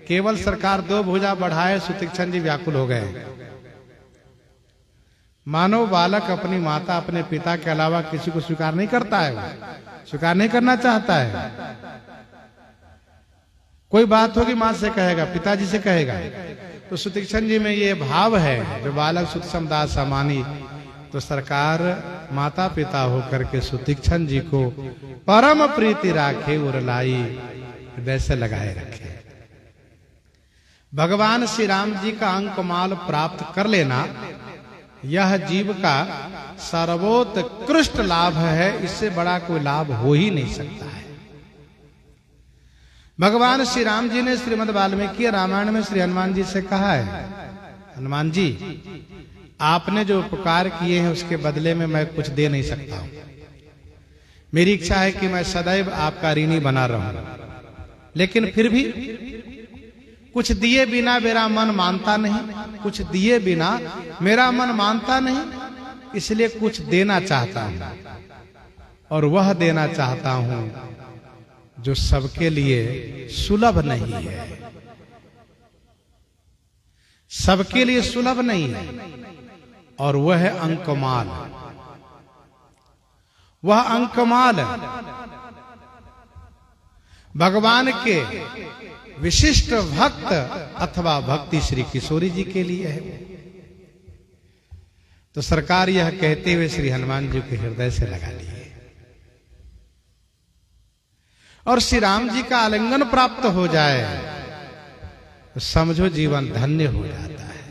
केवल सरकार दो भुजा बढ़ाए, सुतीक्षण जी व्याकुल हो गए। मानो बालक अपनी माता, अपने पिता के अलावा किसी को स्वीकार नहीं करता है, स्वीकार नहीं करना चाहता है। कोई बात होगी मां से कहेगा, पिताजी से कहेगा। तो सुतीक्षण जी में ये भाव है, जो बालक सुत सम दास अमानी। तो सरकार माता पिता होकर के सुतीक्षण जी को परम प्रीति राखे उरलाई, हृदय से लगाए रखे। भगवान श्री राम जी का अंकमाल प्राप्त कर लेना यह जीव का सर्वोत्कृष्ट लाभ है, इससे बड़ा कोई लाभ हो ही नहीं सकता है। भगवान श्री राम जी ने श्रीमद् वाल्मीकि रामायण में श्री हनुमान जी से कहा है, हनुमान जी आपने जो उपकार किए हैं उसके बदले में मैं कुछ दे नहीं सकता हूं। मेरी इच्छा है कि मैं सदैव आपका ऋणी बना रहूं, लेकिन फिर भी कुछ दिए बिना मेरा मन मानता नहीं, कुछ दिए बिना मेरा मन मानता नहीं, इसलिए कुछ देना चाहता हूं। और वह देना चाहता हूं जो सबके लिए सुलभ नहीं है, सबके लिए सुलभ नहीं है, और वह है अंकमाल। वह अंकमाल भगवान के विशिष्ट भक्त अथवा भक्ति श्री किशोरी जी के लिए है। तो सरकार यह कहते हुए श्री हनुमान जी के हृदय से लगा लिए, और श्री राम जी का आलिंगन प्राप्त हो जाए तो समझो जीवन धन्य हो जाता है।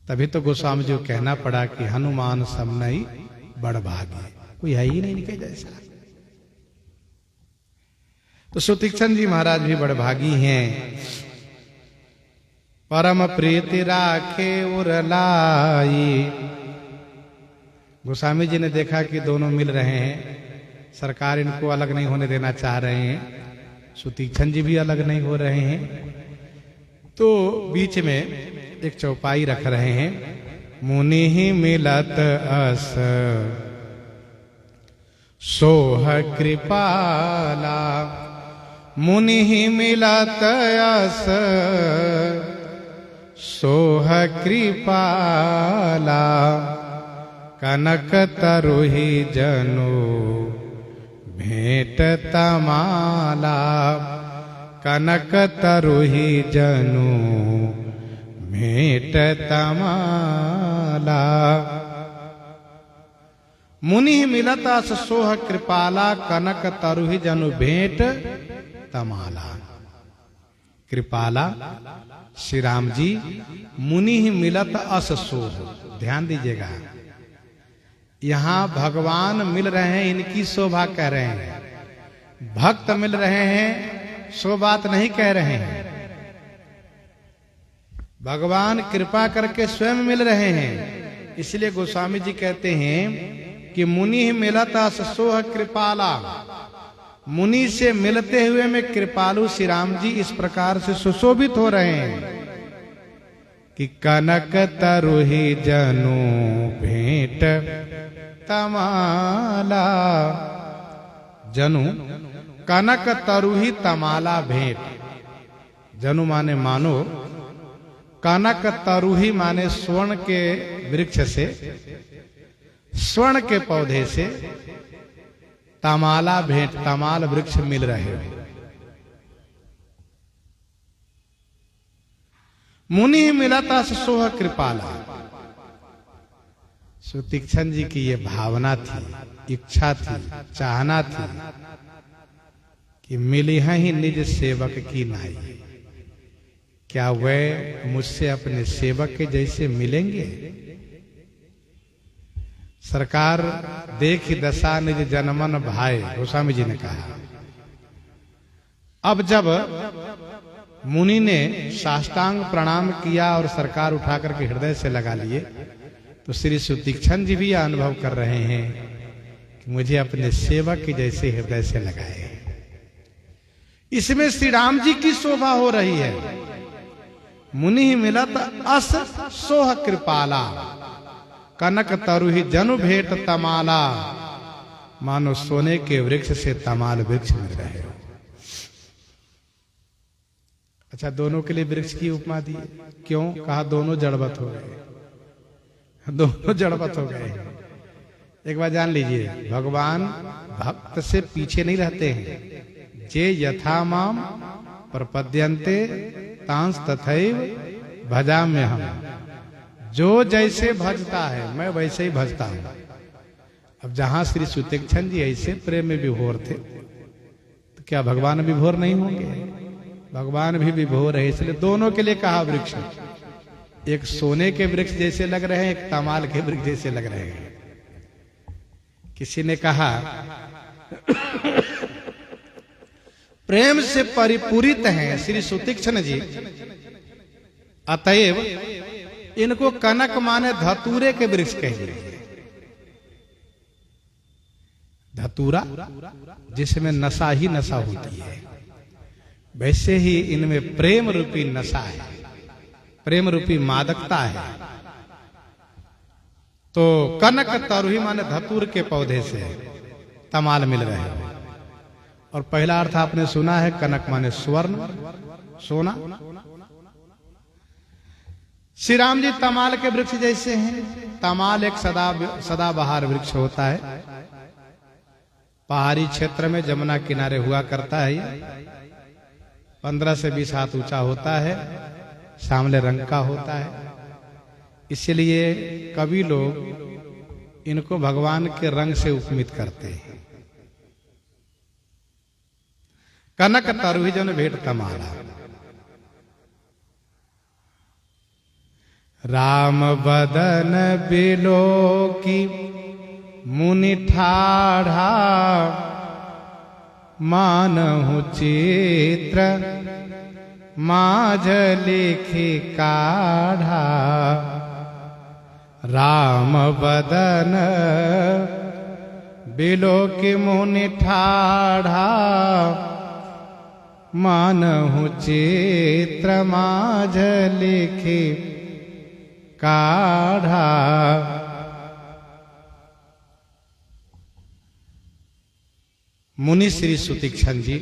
तभी तो गोस्वामी जी को कहना पड़ा कि हनुमान सम नहीं बड़ भागी, कोई है ही नहीं इनके जैसा। तो सुतीक्षण जी महाराज भी बड़ भागी हैं। परम प्रीति राखे उरलाई। गोस्वामी जी ने देखा कि दोनों मिल रहे हैं, सरकार इनको अलग नहीं होने देना चाह रहे हैं, सुतीक्षण जी भी अलग नहीं हो रहे हैं। तो बीच में एक चौपाई रख रहे हैं। मुनि ही मिलत अस सोह कृपाला, मुनि ही मिलत अस सोह कृपाला, कनक तरुहि जनु भेंट तमाला, कनक तरुहि जनु भेंट तमाला। मुनि मिलत अस सोह कृपाला, कनक तरुहि जनु भेंट तमाला। कृपाला श्री राम जी, मुनि मिलत अस सोह, ध्यान दीजिएगा, यहां भगवान मिल रहे हैं, इनकी शोभा कह रहे हैं। भक्त मिल रहे हैं, सो बात नहीं कह रहे हैं। भगवान कृपा करके स्वयं मिल रहे हैं। इसलिए गोस्वामी जी कहते हैं कि मुनि मिलत अस सोह कृपाला। मुनि से मिलते हुए में कृपालु श्री राम जी इस प्रकार से सुशोभित हो रहे हैं कि कनक तरुहि जनु भेंट तमाला। जनु, कनक तरुहि तमाला भेंट। जनु माने मानो, कनक तरुहि माने स्वर्ण के वृक्ष से, स्वर्ण के पौधे से तमाला भेंट, तमाल वृक्ष मिल रहे हो। मुनि मिलता सोह कृपाला। सुतीक्षण जी की ये भावना थी, इच्छा थी, चाहना थी कि मिली है ही निज सेवक की नाई। क्या वह मुझसे अपने सेवक के जैसे मिलेंगे? सरकार देखी दशा निज जनमन भाई, गोस्वामी जी ने कहा। अब जब मुनि ने साष्टांग प्रणाम किया और सरकार उठा करके हृदय से लगा लिए, तो श्री सुतीक्षण जी भी यह अनुभव कर रहे हैं कि मुझे अपने सेवक के जैसे हृदय से लगाए। इसमें श्री राम जी की शोभा हो रही है। मुनि मिलत अस सोह कृपाला, कनक तरुहि जनु भेंट तमाला। मानो सोने के वृक्ष से तमाल वृक्ष मिल रहे हो। अच्छा, दोनों के लिए वृक्ष की उपमा दी। क्यों? कहा दोनों जड़वत हो गए, दोनों जड़वत हो गए। एक बार जान लीजिए, भगवान भक्त से पीछे नहीं रहते हैं। जे यथा माम प्रपद्यन्ते तांस तथैव भजाम्यहम्। जो जैसे भजता है मैं वैसे ही भजता हूं। अब जहां श्री सुतीक्षण जी ऐसे प्रेम में विभोर थे, तो क्या भगवान विभोर नहीं होंगे? भगवान भी विभोर है। इसलिए दोनों के लिए कहा वृक्ष। एक सोने के वृक्ष जैसे लग रहे हैं, एक तमाल के वृक्ष जैसे लग रहे हैं। किसी ने कहा प्रेम से परिपूरित हैं श्री सुतीक्षण जी, अतएव इनको कनक माने धतूरे के वृक्ष कहिए। धतूरा जिसमें नशा ही नशा होती है, वैसे ही इनमें प्रेम रूपी नशा है, प्रेम रूपी मादकता है। तो कनक तरुहि माने धतूर के पौधे से तमाल मिल रहे हो। और पहला अर्थ आपने सुना है, कनक माने स्वर्ण, सोना। श्री राम जी तमाल के वृक्ष जैसे हैं। तमाल एक सदाबहार वृक्ष होता है। पहाड़ी क्षेत्र में जमुना किनारे हुआ करता है। 15 से 20 हाथ ऊंचा होता है, सांवले रंग का होता है। इसलिए कवि लोग इनको भगवान के रंग से उपमित करते हैं। कनक तरुहि जनु भेंट तमाला। राम बदन बिलोकी मुनि ठाढ़ा, मानहु चित्र माझ लिखि काढ़ा। राम बदन बिलोकी मुनि ठाढ़ा, मानहु चित्र माझ लिखि काढ़ा। मुनि श्री सुतीक्षण जी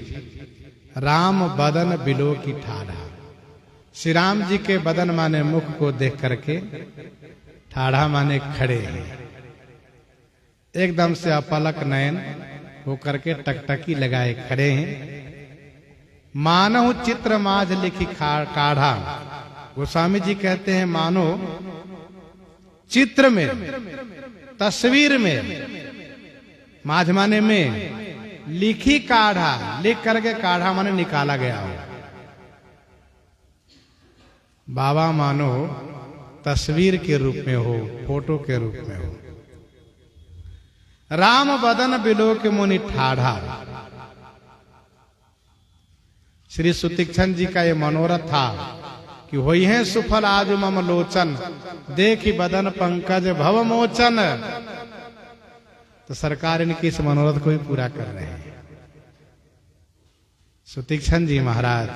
राम बदन बिलोकी ठाढ़ा। श्री राम जी के बदन माने मुख को देख करके, ठाढ़ा माने खड़े हैं, एकदम से अपलक नयन होकर के टकटकी लगाए खड़े हैं। मानहु चित्र माझ लिखी काढ़ा। गोस्वामी जी कहते हैं मानो चित्र में, तस्वीर में, माझ माने में, लिखी काढ़ा, लिख करके काढ़ा माने निकाला गया हो। बाबा मानो तस्वीर के रूप में हो, फोटो के रूप में हो। राम बदन बिलोक मुनि ठाढ़ा। श्री सुतीक्षण जी का ये मनोरथ था कि होई है सुफल आज मम लोचन, देखी बदन पंकज भव मोचन। तो सरकार इनकी इस मनोरथ को भी पूरा कर रहे हैं। सुतीक्षण जी महाराज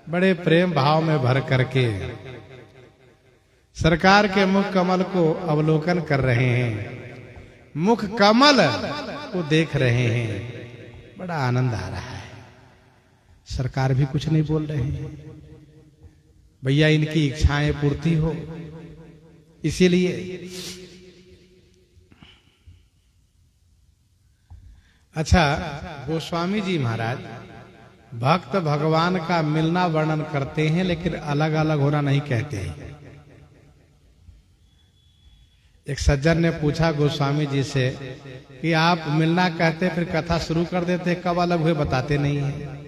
बड़े प्रेम भाव में भर करके सरकार के मुख कमल को अवलोकन कर रहे हैं, मुख कमल को देख रहे हैं। बड़ा आनंद आ रहा है। सरकार भी कुछ नहीं बोल रहे हैं, भैया इनकी इच्छाएं पूर्ति हो, इसीलिए। अच्छा, गोस्वामी जी महाराज भक्त भगवान का मिलना वर्णन करते हैं, लेकिन अलग अलग होना नहीं कहते हैं। एक सज्जन ने पूछा गोस्वामी जी से कि आप मिलना कहते फिर कथा शुरू कर देते, कब अलग हुए बताते नहीं है।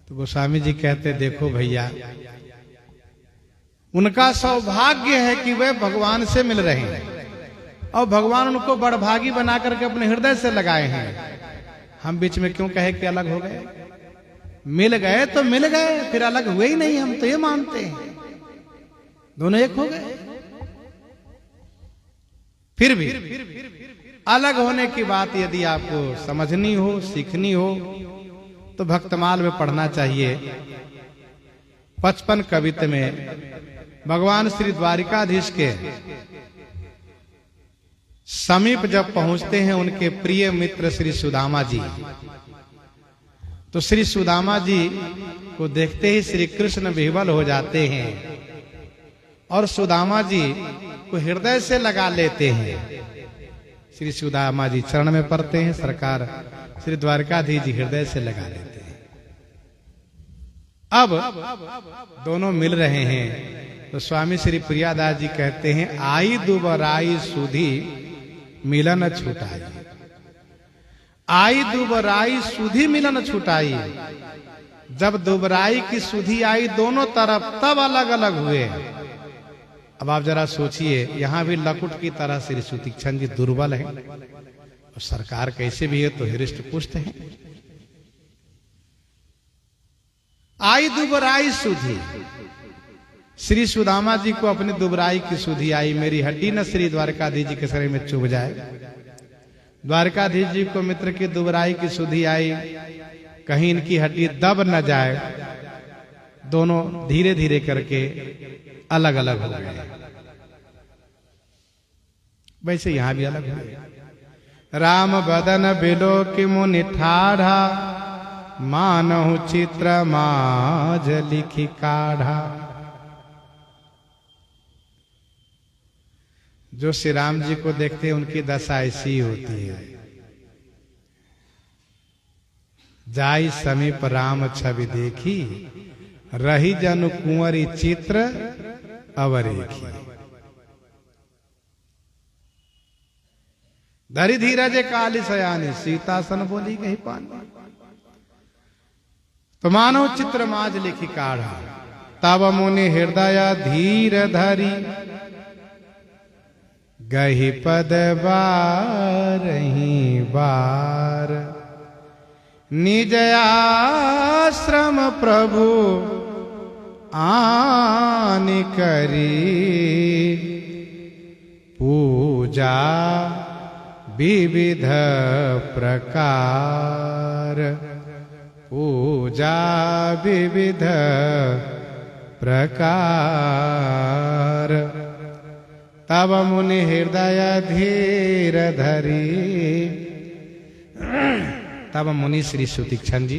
तो गोस्वामी जी कहते देखो भैया, उनका सौभाग्य है कि वे भगवान से मिल रहे हैं और भगवान उनको बड़भागी बना करके अपने हृदय से लगाए हैं। हम बीच में क्यों कहे कि अलग हो गए? मिल गए तो मिल गए, फिर अलग हुए ही नहीं। हम तो ये मानते हैं दोनों एक हो गए। फिर भी अलग होने की बात यदि आपको समझनी हो, सीखनी हो, तो भक्तमाल में पढ़ना चाहिए। 55 कवित में भगवान श्री द्वारिकाधीश के समीप जब पहुंचते हैं उनके प्रिय मित्र श्री सुदामा जी, तो श्री सुदामा जी को देखते ही श्री कृष्ण विह्वल हो जाते हैं और सुदामा जी को हृदय से लगा लेते हैं। श्री सुदामा जी चरण में पड़ते हैं, सरकार श्री द्वारकाधीश जी हृदय से लगा लेते हैं। अब दोनों मिल रहे हैं तो स्वामी श्री प्रियादास जी कहते हैं आई दुबराई सुधी मिलन छुटाई। आई दुबराई सुधी मिलन छुटाई। जब दुबराई की सुधी आई दोनों तरफ, तब अलग अलग हुए। अब आप जरा सोचिए, यहां भी लकुट की तरह श्री सुतीक्षण जी दुर्बल है और सरकार कैसे भी है तो हृष्ट पुष्ट है। आई दुबराई सुधी, श्री सुदामा जी को अपनी दुबराई की सुधी आई। मेरी हड्डी न श्री द्वारकाधीश जी के शरीर में चुभ जाए। द्वारकाधीश जी को मित्र की दुबराई की सुधी आई, कहीं इनकी हड्डी दब न जाए। दोनों धीरे धीरे करके अलग अलग हो गए। वैसे यहां भी अलग हुए। राम बदन बिलोक मुनि ठाढ़ा, मानहु चित्र माझ लिखी काढ़ा। जो श्री राम जी को देखते हैं उनकी दशा ऐसी होती है। जाई समीप राम छवि देखी, रही जनु कुंवरी चित्र अवरेखी। धरि धीरज काली सयानी, सीता सन बोली गई पानी। तो मानो चित्र माज लिखी काढ़ा, तब मुनि हृदय धीर धरी। गही पद बारही बार, निज आश्रम प्रभु आन करी। पूजा विविध प्रकार, पूजा विविध प्रकार। तब मुनि हृदय धीर धरी। तब मुनि श्री सुतीक्षण जी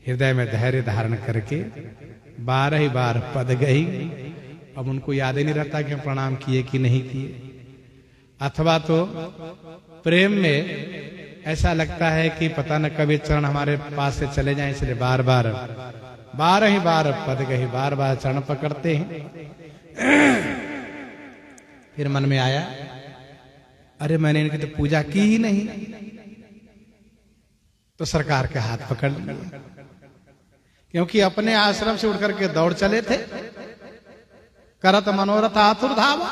हृदय में धैर्य धारण करके 12 बार पद गई। अब उनको याद ही नहीं रहता कि प्रणाम किए कि नहीं किए, अथवा तो प्रेम में ऐसा लगता है कि पता न कभी चरण हमारे पास से चले जाएं, इसलिए बार बार 12 ही बार पद गही, बार बार चरण पकड़ते हैं। फिर मन में आया, अरे मैंने इनकी तो पूजा की ही नहीं, तो सरकार के हाथ पकड़ लिए, क्योंकि अपने आश्रम से उठकर के दौड़ चले थे, करत मनोरथ आतुर धावा।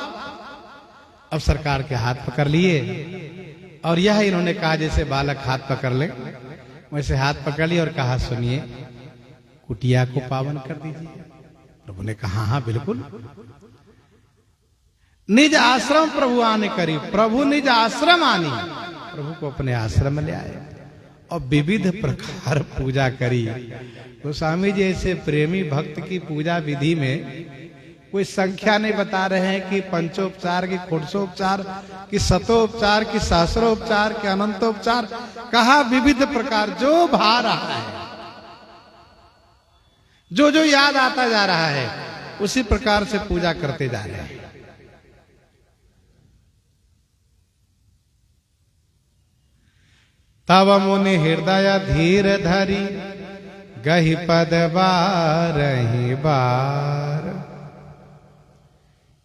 अब सरकार के हाथ पकड़ लिए और यह इन्होंने कहा जैसे बालक हाथ पकड़ ले, वैसे हाथ पकड़ लिया और कहा सुनिए, कुटिया को पावन कर दीजिए। प्रभु ने कहा हाँ बिल्कुल। निज आश्रम प्रभु आने करी, प्रभु निज आश्रम आनी, प्रभु को अपने आश्रम में ले आए और विविध प्रकार पूजा करी। गोस्वामी जी ऐसे प्रेमी भक्त की पूजा विधि में कोई संख्या नहीं बता रहे हैं कि पंचोपचार की खोटसोपचार की शतोपचार की सहस्रोपचार के अनंतोपचार, कहा विविध प्रकार जो भा रहा है, जो जो याद आता जा रहा है उसी प्रकार से पूजा करते जा रहे हैं। तब मुनि हृदय धीर धरी, गहि पद बारहि बार।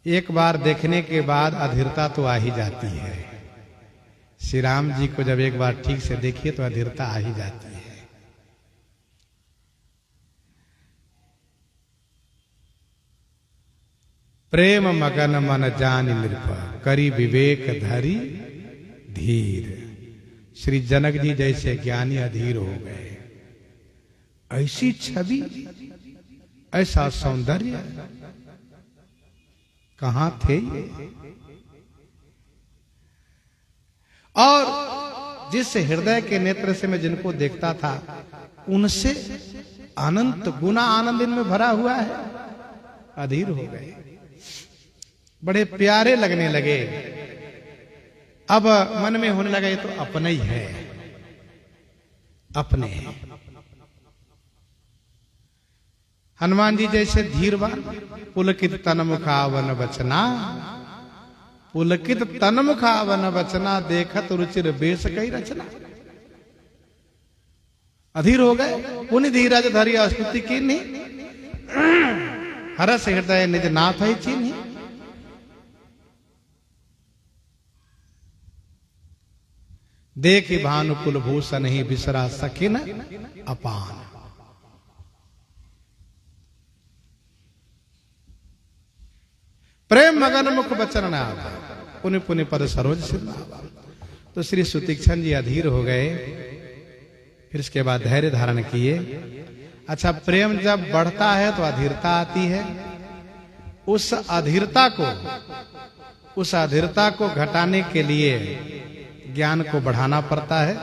एक बार देखने के बाद अधीरता तो आ ही जाती है। श्री राम जी को जब एक बार ठीक से देखिए तो अधीरता आ ही जाती है। प्रेम मगन मन जान नृप, करी विवेक धरी धीर। श्री जनक जी जैसे ज्ञानी अधीर हो गए। ऐसी छवि, ऐसा सौंदर्य कहां थे ये? और जिस हृदय के नेत्र से मैं जिनको देखता था उनसे अनंत गुना आनंद इनमें भरा हुआ है। अधीर हो गए, बड़े प्यारे लगने लगे। अब मन में होने लगा ये तो अपने ही है, अपने हैं। हनुमान जी जैसे धीरवान, पुलकित तन मुखावन वचना, पुलकित तन मुखावन वचना, देखत रुचिर बेस कई रचना। अधीर हो गए। पुनि धीरज धरी स्तुति की नहीं, हरस हृदय निज नाथ ही चीन्ही। देखि भानुकुल भूषण ही बिसरा सकिन अपान। प्रेम मगन मुख बचन न आवा, पुनि पुनि पद सरोज सिर नावा। तो श्री सुतीक्षण जी अधीर हो गए। फिर इसके बाद धैर्य धारण किए। अच्छा, प्रेम जब बढ़ता है तो अधीरता आती है। उस अधीरता को घटाने के लिए ज्ञान को बढ़ाना पड़ता है।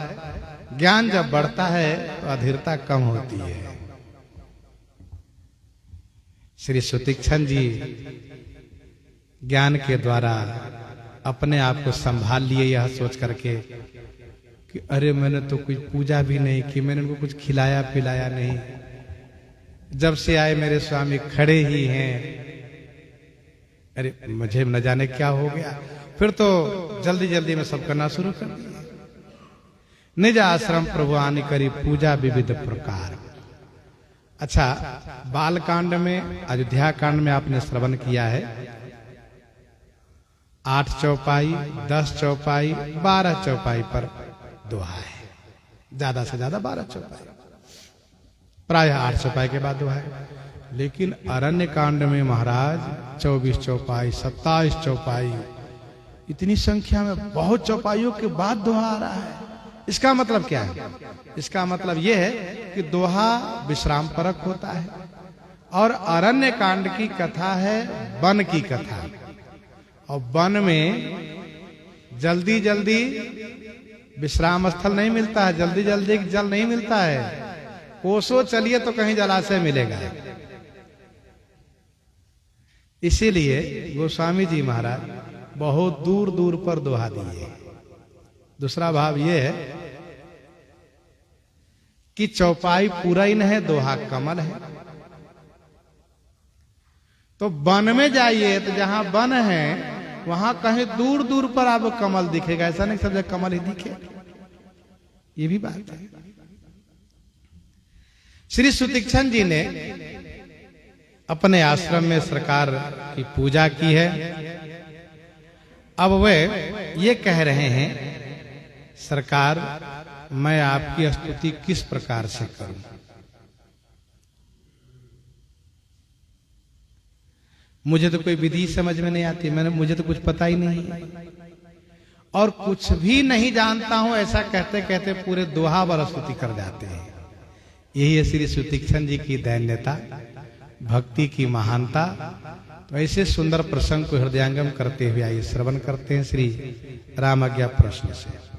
ज्ञान जब बढ़ता है तो अधीरता कम होती है। श्री सुतीक्षण जी ज्ञान के द्वारा अपने आप को संभाल लिए, यह सोच करके कि अरे मैंने तो कुछ पूजा भी नहीं की, मैंने उनको कुछ खिलाया पिलाया नहीं, जब से आए मेरे स्वामी खड़े ही हैं, अरे मुझे न जाने क्या हो गया। फिर तो जल्दी जल्दी में सब करना शुरू कर दिया। निज आश्रम प्रभु आनि करी पूजा विविध प्रकार। अच्छा, बाल कांड में, अयोध्या कांड में आपने श्रवण किया है 8 चौपाई, 10 चौपाई, 12 चौपाई पर दोहा है। ज्यादा से ज्यादा 12 चौपाई, प्रायः 8 चौपाई के बाद दोहा है। लेकिन अरण्य कांड में महाराज 24 चौपाई, 27 चौपाई, इतनी संख्या में बहुत चौपाइयों के बाद दोहा आ रहा है। इसका मतलब क्या है? इसका मतलब यह है कि दोहा विश्राम परक होता है और अरण्य कांड की कथा है वन की कथा। और वन में जल्दी जल्दी विश्राम स्थल नहीं मिलता है, जल्दी जल्दी जल नहीं मिलता है। कोसों चलिए तो कहीं जलाशय मिलेगा। इसीलिए गोस्वामी जी महाराज बहुत दूर दूर पर दोहा दिए। दूसरा भाव यह है कि चौपाई पूरन है, दोहा कमल है। तो वन में जाइए तो जहां वन है वहां कहीं दूर दूर पर आपको कमल दिखेगा। ऐसा नहीं सब जगह कमल ही दिखे। ये भी बात है। श्री सुतीक्षण जी ने अपने आश्रम में सरकार की पूजा की है। अब वे ये कह रहे हैं, सरकार मैं आपकी स्तुति किस प्रकार से करूं? मुझे तो कोई विधि समझ में नहीं आती, मुझे तो कुछ पता ही नहीं और कुछ भी नहीं जानता हूं, ऐसा कहते कहते पूरे दोहा बार स्तुति कर जाते हैं। यही है श्री सुतीक्षण जी की दैन्यता, भक्ति की महानता। तो ऐसे सुंदर प्रसंग को हृदयंगम करते हुए आइए श्रवण करते हैं श्री राम आज्ञा प्रश्न से।